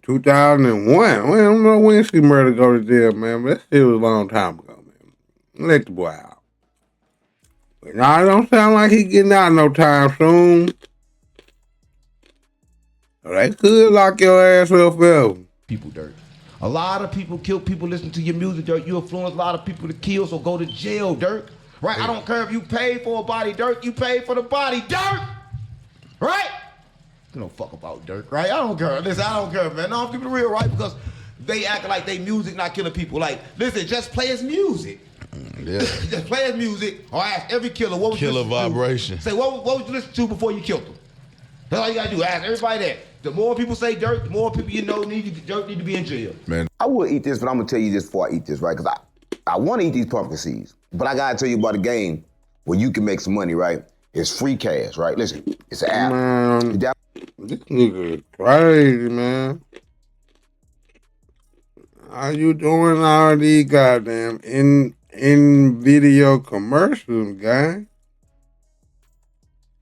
[SPEAKER 2] 2001. I don't know when she murder go to jail, man, but that shit was a long time ago, man. Let the boy out. But nah, it don't sound like he getting out no time soon. They could lock your ass up forever.
[SPEAKER 3] People, Dirk. A lot of people kill people listening to your music, Dirk. You influence a lot of people to kill, so go to jail, Dirk. Right? I don't care if you pay for a body, Dirk. You pay for the body, Dirk. Right? You don't fuck about Dirk, right? I don't care. Listen, I don't care, man. No, I'm keeping it real, right? Because they act like they music not killing people. Like, listen, just play his music.
[SPEAKER 4] Yeah.
[SPEAKER 3] Just play his music, or ask every killer what was you
[SPEAKER 4] Killer
[SPEAKER 3] listen
[SPEAKER 4] vibration.
[SPEAKER 3] to. Say, what would you listen to before you killed him? That's all you gotta do. Ask everybody that. The more people say Dirk, the more people you know Dirk need to be in jail.
[SPEAKER 4] Man,
[SPEAKER 6] I would eat this, but I'm gonna tell you this before I eat this, right? Because I want to eat these pumpkin seeds, but I gotta tell you about a game where you can make some money, right? It's free cash, right? Listen, it's an app.
[SPEAKER 2] Man, this nigga is crazy, man. How you doing all these goddamn in video commercials, guy?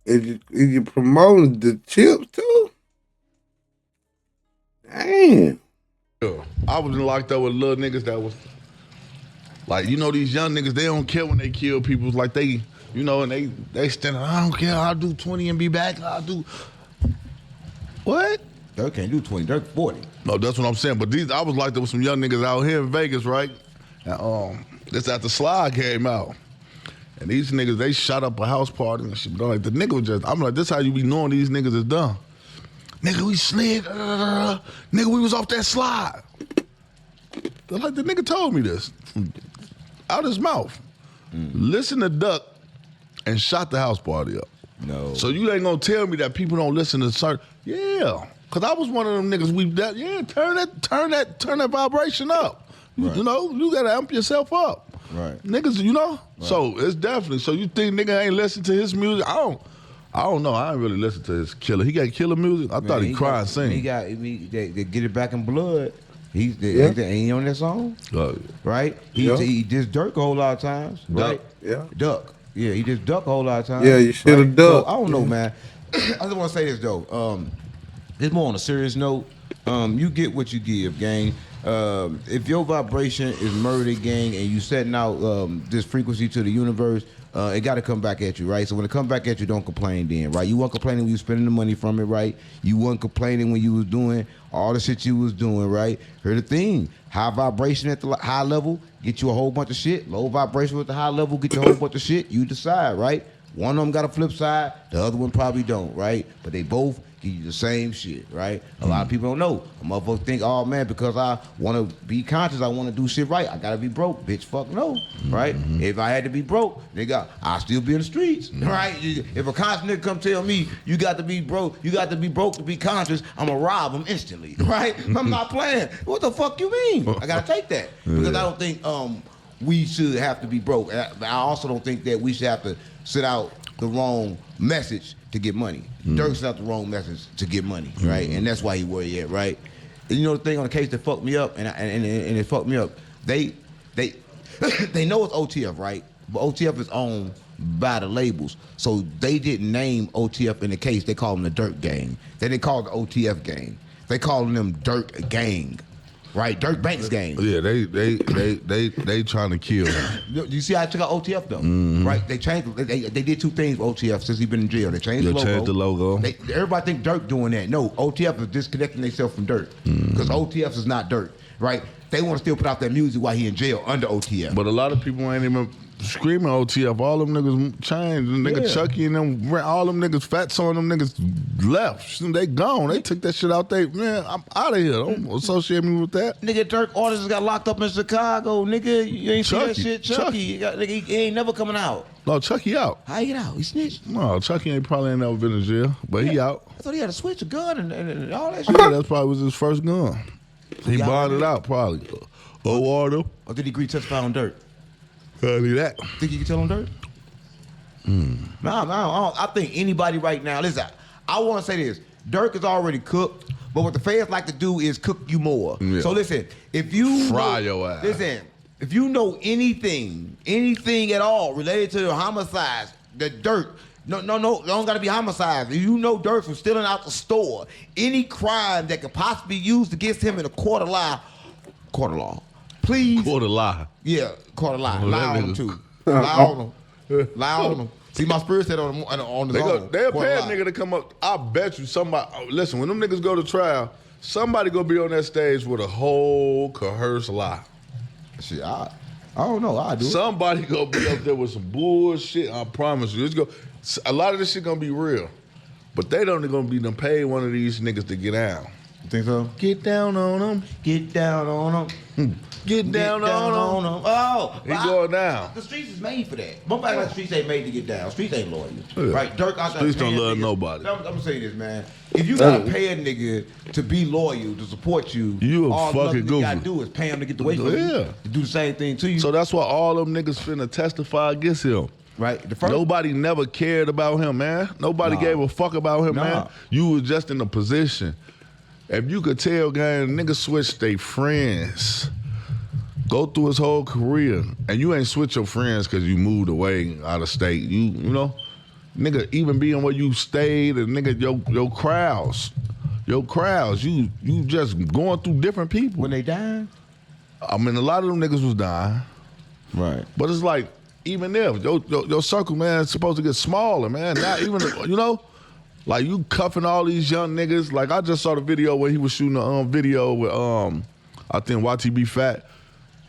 [SPEAKER 2] Is you promoting the chips too? Damn.
[SPEAKER 4] I was locked up with little niggas that was like, you know, these young niggas, they don't care when they kill people. It's like they, you know, and they stand, I don't care, I'll do 20 and be back, I'll do. What?
[SPEAKER 3] Dirk can't do 20, Dirk 40.
[SPEAKER 4] No, that's what I'm saying. But I was locked up with some young niggas out here in Vegas, right? And this after Slide came out. And these niggas, they shot up a house party and shit. But like, the nigga was just, I'm like, this how you be knowing these niggas is done. Nigga, we slid. Nigga, we was off that slide. Like, the nigga told me this. Out his mouth. Listen to Duck and shot the house party up.
[SPEAKER 3] No.
[SPEAKER 4] So you ain't gonna tell me that people don't listen to certain. Yeah. Cause I was one of them niggas turn that vibration up.
[SPEAKER 3] Right.
[SPEAKER 4] You know, you gotta amp yourself up.
[SPEAKER 3] Right.
[SPEAKER 4] Niggas, you know? Right. So it's definitely, so you think nigga ain't listen to his music? I don't know. I ain't really listen to his killer. He got killer music? I thought he cried and sing.
[SPEAKER 3] They get it back in blood. Ain't on that song? Right? He just Dirk a whole lot of times. Right?
[SPEAKER 2] Yeah.
[SPEAKER 3] Duck. Yeah, he just duck a whole lot of times.
[SPEAKER 2] Yeah, you should have ducked.
[SPEAKER 3] So, I don't know, man. I just want to say this, though. It's more on a serious note. You get what you give, gang. If your vibration is murder, gang, and you setting out this frequency to the universe, it got to come back at you, right? So when it come back at you, don't complain then, right? You weren't complaining when you spending the money from it, right? You weren't complaining when you was doing all the shit you was doing, right? Here's the thing. High vibration at the high level, get you a whole bunch of shit. Low vibration at the high level, get you a whole bunch of shit. You decide, right? One of them got a flip side, the other one probably don't, right? But they both give you the same shit, right? A lot of people don't know. A motherfucker think, oh man, because I want to be conscious, I want to do shit right, I gotta be broke. Bitch, fuck no, right? If I had to be broke, nigga, I'll still be in the streets, right? If a conscious nigga come tell me you got to be broke, to be conscious, I'm gonna rob him instantly, right? I'm not playing. What the fuck you mean? I gotta take that because I don't think we should have to be broke. I also don't think that we should have to sit out the wrong message to get money. Dirk sent out the wrong message to get money, right? And that's why he where he at, right? And you know the thing on the case that fucked me up, and it fucked me up. They they know it's OTF, right? But OTF is owned by the labels, so they didn't name OTF in the case. They call them the Dirt Gang. They didn't call it the OTF Gang. They calling them Dirt Gang. Right, Dirk Banks gang.
[SPEAKER 4] Yeah, they trying to kill him.
[SPEAKER 3] You see how I took out OTF though, right? They changed. They did two things with OTF since he been in jail. They changed the logo. Everybody think Dirk doing that. No, OTF is disconnecting themselves from Dirk because OTF is not Dirk, right? They want to still put out their music while he in jail under OTF.
[SPEAKER 4] But a lot of people ain't even screaming OTF. All them niggas changed. Nigga Chucky and them, all them niggas, Fats on them niggas left. They gone. They took that shit out. Man, I'm out of here. Don't associate me with that.
[SPEAKER 3] Nigga, Dirk artists got locked up in Chicago. Nigga, you ain't see that shit. Chucky. He ain't never coming out.
[SPEAKER 4] No, Chucky out.
[SPEAKER 3] How he get out? He snitched.
[SPEAKER 4] No, Chucky probably ain't never been in jail, but he out.
[SPEAKER 3] I thought he had to switch a gun and all that shit.
[SPEAKER 4] Yeah, that probably was his first gun. He bonded out probably. Or
[SPEAKER 3] did he agree to testify on Dirt?
[SPEAKER 4] Probably that.
[SPEAKER 3] Think you can tell on Dirt? No, I think anybody right now, listen, I want to say this. Dirk is already cooked, but what the fans like to do is cook you more. Yeah. So listen, if you
[SPEAKER 4] fry your ass.
[SPEAKER 3] Listen, if you know anything at all related to the homicides that Dirk No, don't gotta be homicide. If you know Dirk from stealing out the store, any crime that could possibly be used against him in a court of law, please.
[SPEAKER 4] Quarter lie.
[SPEAKER 3] Yeah, court of law.
[SPEAKER 4] Oh,
[SPEAKER 3] Lie
[SPEAKER 4] that
[SPEAKER 3] on him
[SPEAKER 4] nigga.
[SPEAKER 3] too. Lie on him. Lie on him. See, my spirit said on his own.
[SPEAKER 4] They'll
[SPEAKER 3] Court
[SPEAKER 4] pay a
[SPEAKER 3] of law.
[SPEAKER 4] nigga to come up. I bet you somebody. Listen, when them niggas go to trial, somebody gonna be on that stage with a whole coerced lie.
[SPEAKER 3] Shit, I don't know. I do.
[SPEAKER 4] Somebody gonna be up there with some bullshit. I promise you. A lot of this shit gonna be real, but they don't gonna be done pay one of these niggas to get down.
[SPEAKER 3] You think so?
[SPEAKER 4] Get down on them.
[SPEAKER 3] Get down on them.
[SPEAKER 4] Get down on them.
[SPEAKER 3] Oh,
[SPEAKER 4] He going down.
[SPEAKER 3] The streets is made for that. But like the streets ain't made to get down. Streets ain't loyal.
[SPEAKER 4] Yeah.
[SPEAKER 3] Right? Dirk out there.
[SPEAKER 4] Streets don't
[SPEAKER 3] paying
[SPEAKER 4] love
[SPEAKER 3] niggas.
[SPEAKER 4] nobody.
[SPEAKER 3] I'm gonna say this, man. If you gotta pay a nigga to be loyal, to support you,
[SPEAKER 4] You a
[SPEAKER 3] all
[SPEAKER 4] fucking
[SPEAKER 3] nothing you gotta
[SPEAKER 4] goofy.
[SPEAKER 3] do is pay him to get away from
[SPEAKER 4] Yeah.
[SPEAKER 3] you. To do the same thing to you.
[SPEAKER 4] So that's why all them niggas finna testify against him.
[SPEAKER 3] right? The first
[SPEAKER 4] Nobody never cared about him, man. Nobody gave a fuck about him, man. You was just in a position. If you could tell, gang, niggas switched their friends. Go through his whole career, and you ain't switch your friends because you moved away out of state. You know, nigga, even being where you stayed, and nigga, your crowds, you just going through different people.
[SPEAKER 3] when they dying.
[SPEAKER 4] I mean, a lot of them niggas was dying,
[SPEAKER 3] Right.
[SPEAKER 4] but it's like even if your circle, man, is supposed to get smaller, man. Not even, you know, like you cuffing all these young niggas. Like I just saw the video where he was shooting a video with I think YTB Fat.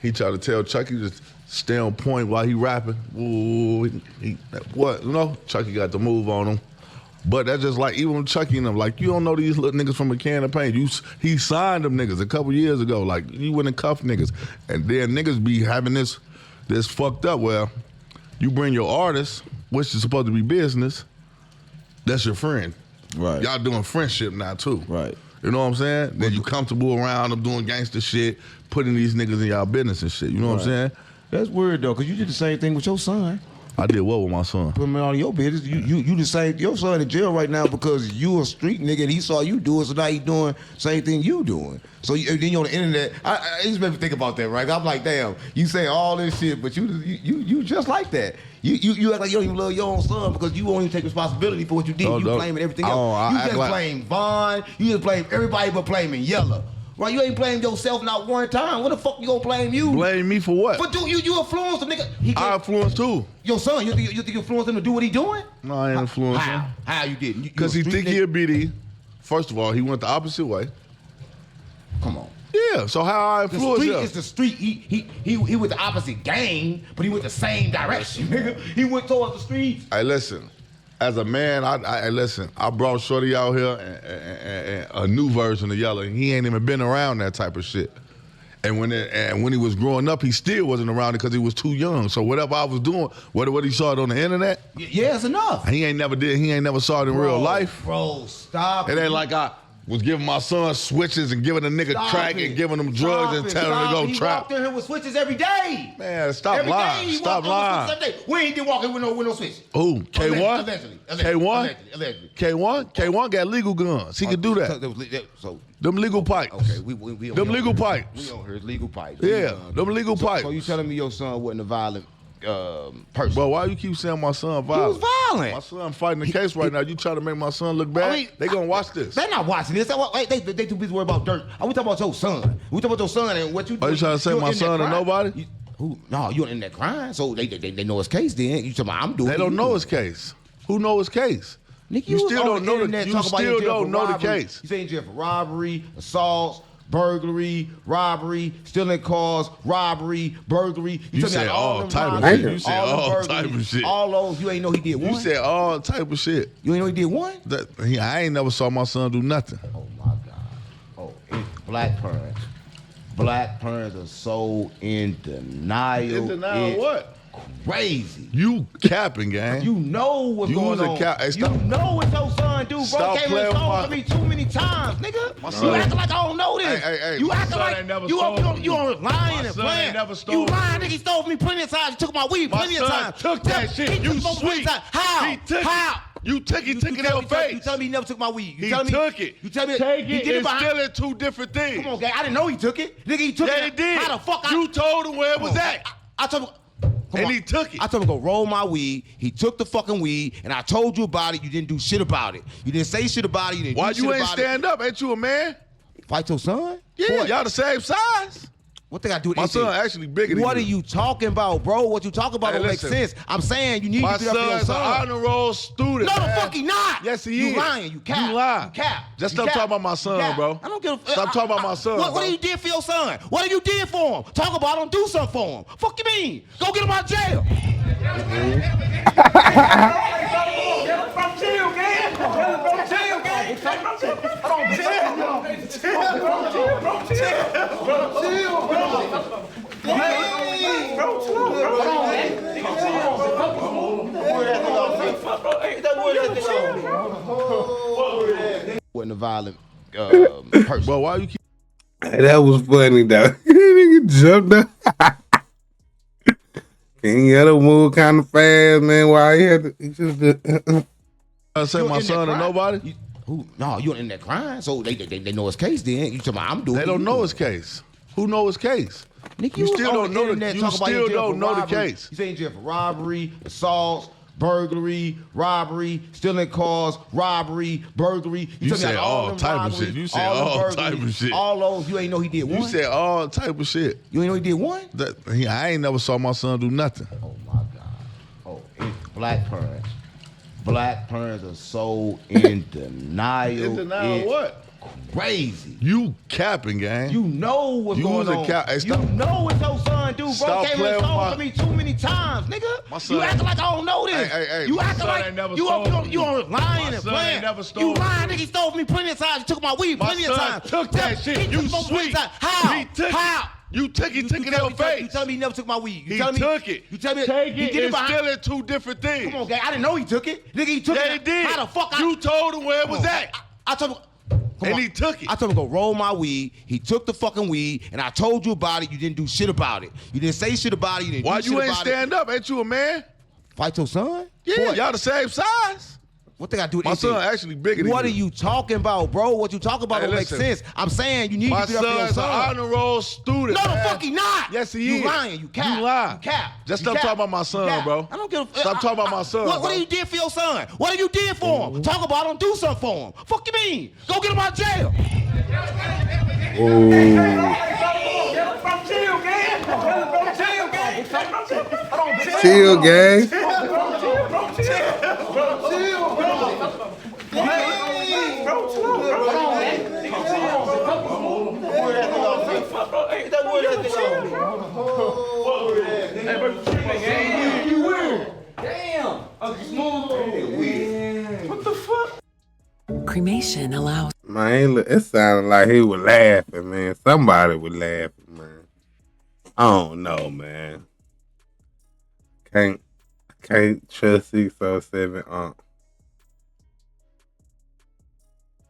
[SPEAKER 4] He tried to tell Chucky just stay on point while he rapping. Ooh, what? You know, Chucky got the move on him. But that's just like, even with Chucky and them, like, you don't know these little niggas from a can of paint. He signed them niggas a couple years ago. Like, you wouldn't cuff niggas. And then niggas be having this fucked up where you bring your artist, which is supposed to be business, that's your friend.
[SPEAKER 3] Right.
[SPEAKER 4] Y'all doing friendship now, too.
[SPEAKER 3] Right.
[SPEAKER 4] You know what I'm saying? Then you comfortable around them doing gangster shit, putting these niggas in y'all business and shit. You know what I'm saying?
[SPEAKER 3] That's weird though, cause you did the same thing with your son.
[SPEAKER 4] I did what with my son?
[SPEAKER 3] Put him in all your business. You the same. Your son in jail right now because you a street nigga and he saw you do it, so now he doing same thing you doing. So then you on the internet. I just made me think about that, right? I'm like, damn, you say all this shit, but you just like that. You act like you don't even love your own son because you won't even take responsibility for what you did. You blaming everything else. You just blame Vaughn. You just blame everybody but blaming Yella. Right, you ain't blamed yourself not one time. What the fuck you gonna blame you?
[SPEAKER 4] Blame me for what?
[SPEAKER 3] But dude, you influenced the nigga.
[SPEAKER 4] I influenced too.
[SPEAKER 3] Your son, you think you influenced him to do what he doing?
[SPEAKER 4] No, I ain't influenced him.
[SPEAKER 3] How you didn't?
[SPEAKER 4] Because he think he a BD. First of all, he went the opposite way.
[SPEAKER 3] Come on.
[SPEAKER 4] Yeah, so how I
[SPEAKER 3] The
[SPEAKER 4] influenced
[SPEAKER 3] street
[SPEAKER 4] him?
[SPEAKER 3] is the street. He went the opposite game, but he went the same direction, nigga. He went towards the streets.
[SPEAKER 4] Hey, listen. As a man, I listen. I brought Shorty out here and a new version of Yella. He ain't even been around that type of shit. And when he was growing up, he still wasn't around it because he was too young. So whatever I was doing, what he saw it on the internet,
[SPEAKER 3] Yeah, it's enough.
[SPEAKER 4] he ain't never saw it in real life.
[SPEAKER 3] Bro, stop.
[SPEAKER 4] It ain't like I was giving my son switches and giving a nigga
[SPEAKER 3] Stop
[SPEAKER 4] crack
[SPEAKER 3] it.
[SPEAKER 4] and giving him drugs and telling him to go
[SPEAKER 3] He
[SPEAKER 4] trap.
[SPEAKER 3] walked in here with switches every day.
[SPEAKER 4] Man, stop
[SPEAKER 3] Every day
[SPEAKER 4] lying.
[SPEAKER 3] he
[SPEAKER 4] Stop
[SPEAKER 3] walked in with
[SPEAKER 4] lying.
[SPEAKER 3] switches every day. When he did walk in with no switches.
[SPEAKER 4] Who? K1?
[SPEAKER 3] Allegedly.
[SPEAKER 4] K1?
[SPEAKER 3] Allegedly.
[SPEAKER 4] K1 got legal guns. He could do that.
[SPEAKER 3] So
[SPEAKER 4] Them legal pipes.
[SPEAKER 3] okay,
[SPEAKER 4] Them legal pipes.
[SPEAKER 3] We on here, it's legal pipes.
[SPEAKER 4] Yeah, them legal pipes.
[SPEAKER 3] So you telling me your son wasn't a violent person?
[SPEAKER 4] Bro, why you keep saying my son
[SPEAKER 3] He
[SPEAKER 4] violent?
[SPEAKER 3] was violent.
[SPEAKER 4] My son fighting the case right now. You trying to make my son look bad?
[SPEAKER 3] I mean,
[SPEAKER 4] they gonna watch this.
[SPEAKER 3] They're not watching this. They too busy worried about dirt. We talking about your son. We talking about your son and what you do.
[SPEAKER 4] Are you trying to say my son to nobody?
[SPEAKER 3] No, you in that crime. So they know his case then. You talking about I'm doing
[SPEAKER 4] They
[SPEAKER 3] it,
[SPEAKER 4] don't
[SPEAKER 3] you
[SPEAKER 4] know
[SPEAKER 3] do
[SPEAKER 4] his case. Who know his case?
[SPEAKER 3] Nigga,
[SPEAKER 4] You
[SPEAKER 3] was
[SPEAKER 4] still
[SPEAKER 3] on
[SPEAKER 4] don't know the-
[SPEAKER 3] internet
[SPEAKER 4] you
[SPEAKER 3] talking about
[SPEAKER 4] still
[SPEAKER 3] in jail
[SPEAKER 4] don't
[SPEAKER 3] for
[SPEAKER 4] know the
[SPEAKER 3] robbery.
[SPEAKER 4] case.
[SPEAKER 3] You say in jail for robbery, assaults, burglary, robbery, stealing cars, robbery, burglary.
[SPEAKER 4] You
[SPEAKER 3] tell me
[SPEAKER 4] said
[SPEAKER 3] like
[SPEAKER 4] all
[SPEAKER 3] them
[SPEAKER 4] type of
[SPEAKER 3] robberies,
[SPEAKER 4] shit. You said
[SPEAKER 3] them
[SPEAKER 4] all
[SPEAKER 3] burglaries,
[SPEAKER 4] type of shit.
[SPEAKER 3] All those, you ain't know he did one?
[SPEAKER 4] You said all type of shit.
[SPEAKER 3] You ain't know he did one?
[SPEAKER 4] I ain't never saw my son do nothing.
[SPEAKER 3] Oh my God. Oh, black parents. Black parents are so in denial.
[SPEAKER 4] In denial
[SPEAKER 3] It's
[SPEAKER 4] what?
[SPEAKER 3] Crazy.
[SPEAKER 4] You capping, gang.
[SPEAKER 3] You know what's
[SPEAKER 4] You
[SPEAKER 3] going
[SPEAKER 4] was a
[SPEAKER 3] on.
[SPEAKER 4] Hey,
[SPEAKER 3] You
[SPEAKER 4] stop.
[SPEAKER 3] know what your son do, bro.
[SPEAKER 4] Stop
[SPEAKER 3] Came
[SPEAKER 4] playing
[SPEAKER 3] and
[SPEAKER 4] with
[SPEAKER 3] stole
[SPEAKER 4] my-
[SPEAKER 3] for me too many times, nigga.
[SPEAKER 4] My
[SPEAKER 3] You
[SPEAKER 4] son-
[SPEAKER 3] acting like I don't know this.
[SPEAKER 4] Hey,
[SPEAKER 3] you
[SPEAKER 4] my
[SPEAKER 3] acting
[SPEAKER 4] son
[SPEAKER 3] like
[SPEAKER 4] ain't never
[SPEAKER 3] you
[SPEAKER 4] stole from
[SPEAKER 3] you
[SPEAKER 4] me.
[SPEAKER 3] on lying
[SPEAKER 4] My
[SPEAKER 3] and
[SPEAKER 4] son
[SPEAKER 3] playing.
[SPEAKER 4] ain't never stole
[SPEAKER 3] You
[SPEAKER 4] from
[SPEAKER 3] lying,
[SPEAKER 4] me.
[SPEAKER 3] nigga. He stole from me plenty of times. He took my weed
[SPEAKER 4] My
[SPEAKER 3] plenty of
[SPEAKER 4] son
[SPEAKER 3] times.
[SPEAKER 4] took that shit.
[SPEAKER 3] He
[SPEAKER 4] You
[SPEAKER 3] took my
[SPEAKER 4] sweet.
[SPEAKER 3] weed times. How?
[SPEAKER 4] He took it.
[SPEAKER 3] How?
[SPEAKER 4] You took it. Took it in your
[SPEAKER 3] You
[SPEAKER 4] face.
[SPEAKER 3] tell me he never took my weed. You
[SPEAKER 4] He
[SPEAKER 3] tell me
[SPEAKER 4] took it.
[SPEAKER 3] You tell me
[SPEAKER 4] Take
[SPEAKER 3] he
[SPEAKER 4] it
[SPEAKER 3] did
[SPEAKER 4] and
[SPEAKER 3] behind-
[SPEAKER 4] steal it, two different things.
[SPEAKER 3] Come on, gang. I didn't know he took it. Nigga, he took
[SPEAKER 4] Yeah,
[SPEAKER 3] it.
[SPEAKER 4] he did.
[SPEAKER 3] How the fuck
[SPEAKER 4] You told him where it was
[SPEAKER 3] Come on,
[SPEAKER 4] at.
[SPEAKER 3] I told him.
[SPEAKER 4] And he took it.
[SPEAKER 3] I told him to go roll my weed. He took the fucking weed, and I told you about it. You didn't do shit about it. You didn't say shit about it. You didn't
[SPEAKER 4] Why
[SPEAKER 3] do shit
[SPEAKER 4] you ain't
[SPEAKER 3] about
[SPEAKER 4] stand up? Ain't you a man?
[SPEAKER 3] it. Fight your son?
[SPEAKER 4] Yeah,
[SPEAKER 3] What?
[SPEAKER 4] y'all the same size.
[SPEAKER 3] What they got to do with
[SPEAKER 4] My
[SPEAKER 3] anything?
[SPEAKER 4] son actually bigger than
[SPEAKER 3] What
[SPEAKER 4] you.
[SPEAKER 3] are you talking about, bro? What you talking about
[SPEAKER 4] Hey,
[SPEAKER 3] don't
[SPEAKER 4] listen.
[SPEAKER 3] make sense. I'm saying you need
[SPEAKER 4] My
[SPEAKER 3] to do that for your
[SPEAKER 4] son's an
[SPEAKER 3] son.
[SPEAKER 4] honor roll student.
[SPEAKER 3] No, the
[SPEAKER 4] man.
[SPEAKER 3] fuck he not.
[SPEAKER 4] Yes, he
[SPEAKER 3] you
[SPEAKER 4] is.
[SPEAKER 3] You lying. You cap.
[SPEAKER 4] You lying.
[SPEAKER 3] You cap.
[SPEAKER 4] Just
[SPEAKER 3] You
[SPEAKER 4] stop
[SPEAKER 3] cap.
[SPEAKER 4] talking about my son,
[SPEAKER 3] You cap.
[SPEAKER 4] bro.
[SPEAKER 3] I don't give a
[SPEAKER 4] Stop talking about my son,
[SPEAKER 3] What
[SPEAKER 4] bro.
[SPEAKER 3] do you did for your son? What have you did for him? Talk about him. Do something for him. Fuck you mean? Go get him out of jail. Wasn't a violent person.
[SPEAKER 4] Bro, why you keep
[SPEAKER 2] Hey, that was funny though. Nigga jumped up. King Yella moved kind of fast, man. Why he had to? He just
[SPEAKER 4] say
[SPEAKER 3] You
[SPEAKER 4] my
[SPEAKER 3] in
[SPEAKER 4] son
[SPEAKER 3] that
[SPEAKER 4] to
[SPEAKER 3] crime?
[SPEAKER 4] nobody?
[SPEAKER 3] No, you in that crime, so they know his case. Then you talking about I'm doing.
[SPEAKER 4] They don't know his case. Who know his case?
[SPEAKER 3] Nigga,
[SPEAKER 4] You
[SPEAKER 3] was
[SPEAKER 4] still
[SPEAKER 3] on
[SPEAKER 4] don't know the-
[SPEAKER 3] internet
[SPEAKER 4] you
[SPEAKER 3] talking about
[SPEAKER 4] still
[SPEAKER 3] he in jail
[SPEAKER 4] don't
[SPEAKER 3] for
[SPEAKER 4] know the
[SPEAKER 3] robbery.
[SPEAKER 4] case.
[SPEAKER 3] You say in jail for robbery, assaults, burglary, robbery, stealing cars, robbery, burglary.
[SPEAKER 4] You
[SPEAKER 3] told me
[SPEAKER 4] said
[SPEAKER 3] like
[SPEAKER 4] all
[SPEAKER 3] them
[SPEAKER 4] type of
[SPEAKER 3] robberies,
[SPEAKER 4] shit. You said
[SPEAKER 3] them
[SPEAKER 4] all
[SPEAKER 3] burglaries,
[SPEAKER 4] type of shit.
[SPEAKER 3] All those you ain't know he did one.
[SPEAKER 4] You said all type of shit.
[SPEAKER 3] You ain't know he did one.
[SPEAKER 4] I ain't never saw my son do nothing.
[SPEAKER 3] Oh my God. Oh, it's black parents. Black parents are so in denial.
[SPEAKER 4] In denial
[SPEAKER 3] It's
[SPEAKER 4] what?
[SPEAKER 3] Crazy.
[SPEAKER 4] You capping, gang.
[SPEAKER 3] You know what's
[SPEAKER 4] You
[SPEAKER 3] going
[SPEAKER 4] was a
[SPEAKER 3] on.
[SPEAKER 4] cap- Hey,
[SPEAKER 3] you
[SPEAKER 4] stop.
[SPEAKER 3] know what your son do, bro.
[SPEAKER 4] Stop
[SPEAKER 3] Came
[SPEAKER 4] playing
[SPEAKER 3] and
[SPEAKER 4] with
[SPEAKER 3] stole
[SPEAKER 4] my-
[SPEAKER 3] for me too many times, nigga.
[SPEAKER 4] My son
[SPEAKER 3] You acting like I don't know this.
[SPEAKER 4] Hey,
[SPEAKER 3] you
[SPEAKER 4] my
[SPEAKER 3] acting
[SPEAKER 4] son
[SPEAKER 3] like
[SPEAKER 4] ain't never
[SPEAKER 3] you
[SPEAKER 4] stole from
[SPEAKER 3] you
[SPEAKER 4] me.
[SPEAKER 3] lying
[SPEAKER 4] My
[SPEAKER 3] and
[SPEAKER 4] son
[SPEAKER 3] playing.
[SPEAKER 4] ain't never stole
[SPEAKER 3] You
[SPEAKER 4] from
[SPEAKER 3] lying,
[SPEAKER 4] me.
[SPEAKER 3] nigga. He stole from me plenty of times. He took my weed
[SPEAKER 4] My
[SPEAKER 3] plenty of
[SPEAKER 4] son
[SPEAKER 3] times.
[SPEAKER 4] took that shit.
[SPEAKER 3] He
[SPEAKER 4] You
[SPEAKER 3] took my weed
[SPEAKER 4] sweet.
[SPEAKER 3] times. How?
[SPEAKER 4] He took
[SPEAKER 3] How?
[SPEAKER 4] it. You took it. He took it in your
[SPEAKER 3] You
[SPEAKER 4] face.
[SPEAKER 3] telling me he never took my weed. You
[SPEAKER 4] He
[SPEAKER 3] telling me
[SPEAKER 4] took it.
[SPEAKER 3] You tell me
[SPEAKER 4] Take
[SPEAKER 3] he
[SPEAKER 4] it
[SPEAKER 3] did
[SPEAKER 4] and
[SPEAKER 3] behind-
[SPEAKER 4] steal it two different things.
[SPEAKER 3] Come on, gang. I didn't know he took it. Nigga, he took
[SPEAKER 4] Yeah,
[SPEAKER 3] it.
[SPEAKER 4] he did.
[SPEAKER 3] How the fuck
[SPEAKER 4] You told him where it was
[SPEAKER 3] Come on,
[SPEAKER 4] at.
[SPEAKER 3] I told him. Come
[SPEAKER 4] And
[SPEAKER 3] on.
[SPEAKER 4] he took it.
[SPEAKER 3] I told him to go roll my weed. He took the fucking weed, and I told you about it. You didn't do shit about it. You didn't say shit about it. You didn't
[SPEAKER 4] Why
[SPEAKER 3] do
[SPEAKER 4] you
[SPEAKER 3] shit
[SPEAKER 4] ain't
[SPEAKER 3] about
[SPEAKER 4] stand up? Ain't you a man?
[SPEAKER 3] it. Fight your son?
[SPEAKER 4] Yeah,
[SPEAKER 3] What?
[SPEAKER 4] y'all the same size.
[SPEAKER 3] What they got to do with
[SPEAKER 4] My
[SPEAKER 3] anything?
[SPEAKER 4] son actually bigger than
[SPEAKER 3] What
[SPEAKER 4] you.
[SPEAKER 3] are you talking about, bro? What you talking about
[SPEAKER 4] Hey,
[SPEAKER 3] don't make
[SPEAKER 4] listen.
[SPEAKER 3] sense. I'm saying you need
[SPEAKER 4] My
[SPEAKER 3] to do that for your
[SPEAKER 4] son's an
[SPEAKER 3] son.
[SPEAKER 4] honor roll student.
[SPEAKER 3] No, the
[SPEAKER 4] man.
[SPEAKER 3] fuck he not.
[SPEAKER 4] Yes, he
[SPEAKER 3] you
[SPEAKER 4] is.
[SPEAKER 3] You lying. You cap.
[SPEAKER 4] You lying.
[SPEAKER 3] You cap.
[SPEAKER 4] Just
[SPEAKER 3] You
[SPEAKER 4] stop
[SPEAKER 3] cap.
[SPEAKER 4] talking about my son,
[SPEAKER 3] You cap.
[SPEAKER 4] bro.
[SPEAKER 3] I don't give a
[SPEAKER 4] Stop talking about my son,
[SPEAKER 3] What
[SPEAKER 4] bro.
[SPEAKER 3] do you did for your son? What have you did for him? Talk about him. Do something for him. Fuck you mean? Go get him out of jail.
[SPEAKER 2] chill, gang.
[SPEAKER 7] Cremation allows
[SPEAKER 2] Man, it sounded like he was laughing, man. Somebody was laughing, man. I don't know, man. Can't trust 607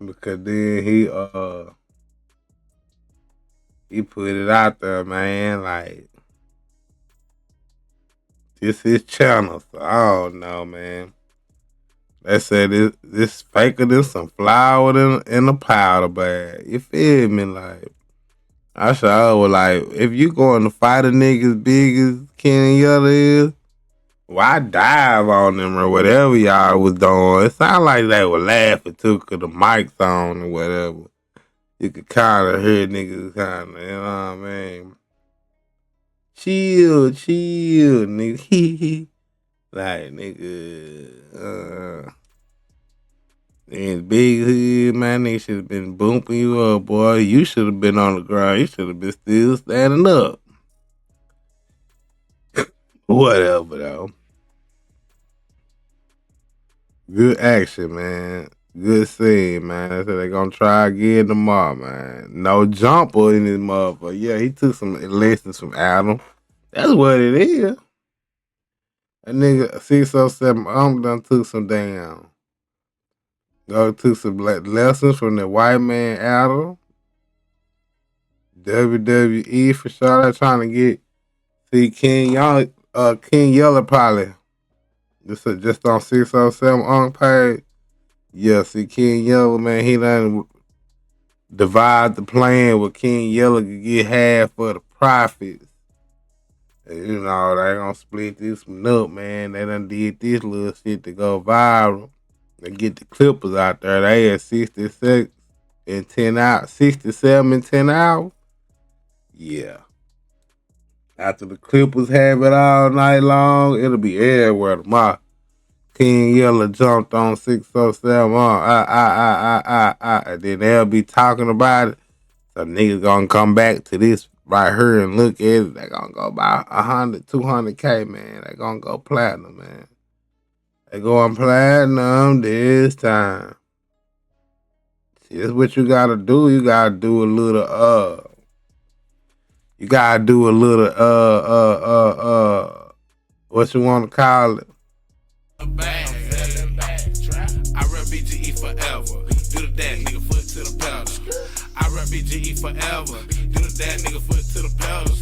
[SPEAKER 2] because then he put it out there, man, like this his channel, so I don't know, man. They said this faker than some flour in a powder bag. You feel me? Like, I sure was like, if you going to fight a nigga as big as Ken Yella is, why dive on them or whatever y'all was doing? It sounded like they were laughing too because the mic's on or whatever. You could kind of hear niggas kind of, you know what I mean? Chill, nigga. Like, nigga, and big hood, man, they should have been bumping you up, boy. You should have been on the ground. You should have been still standing up. Whatever, though. Good action, man. Good scene, man. They said they're going to try again tomorrow, man. No jumper in this motherfucker. Yeah, he took some lessons from Adam. That's what it is. A nigga 607 done took some damn. Took some lessons from the white man Adam. WWE for sure. They're trying to get King Yella probably. Just on 607 page. Yeah, see King Yella, man, he done divide the plan where King Yella could get half of the profits You know, they gonna split this one up, man. They done did this little shit to go viral. They get the Clippers out there. They at 66 and 10 out, 67 and 10 hours. Yeah. After the Clippers have it all night long, it'll be everywhere tomorrow. King Yella jumped on 607 and then they'll be talking about it. So niggas gonna come back to this right here and look at it. They gonna go about 100, 200K, man. They gonna go platinum, man. They going platinum this time. See, that's what you gotta do. You gotta do a little, what you wanna call it?
[SPEAKER 1] I rep BGE forever. Do the that nigga foot to the pedal. I rep BGE forever. Do the that nigga foot to the pedal.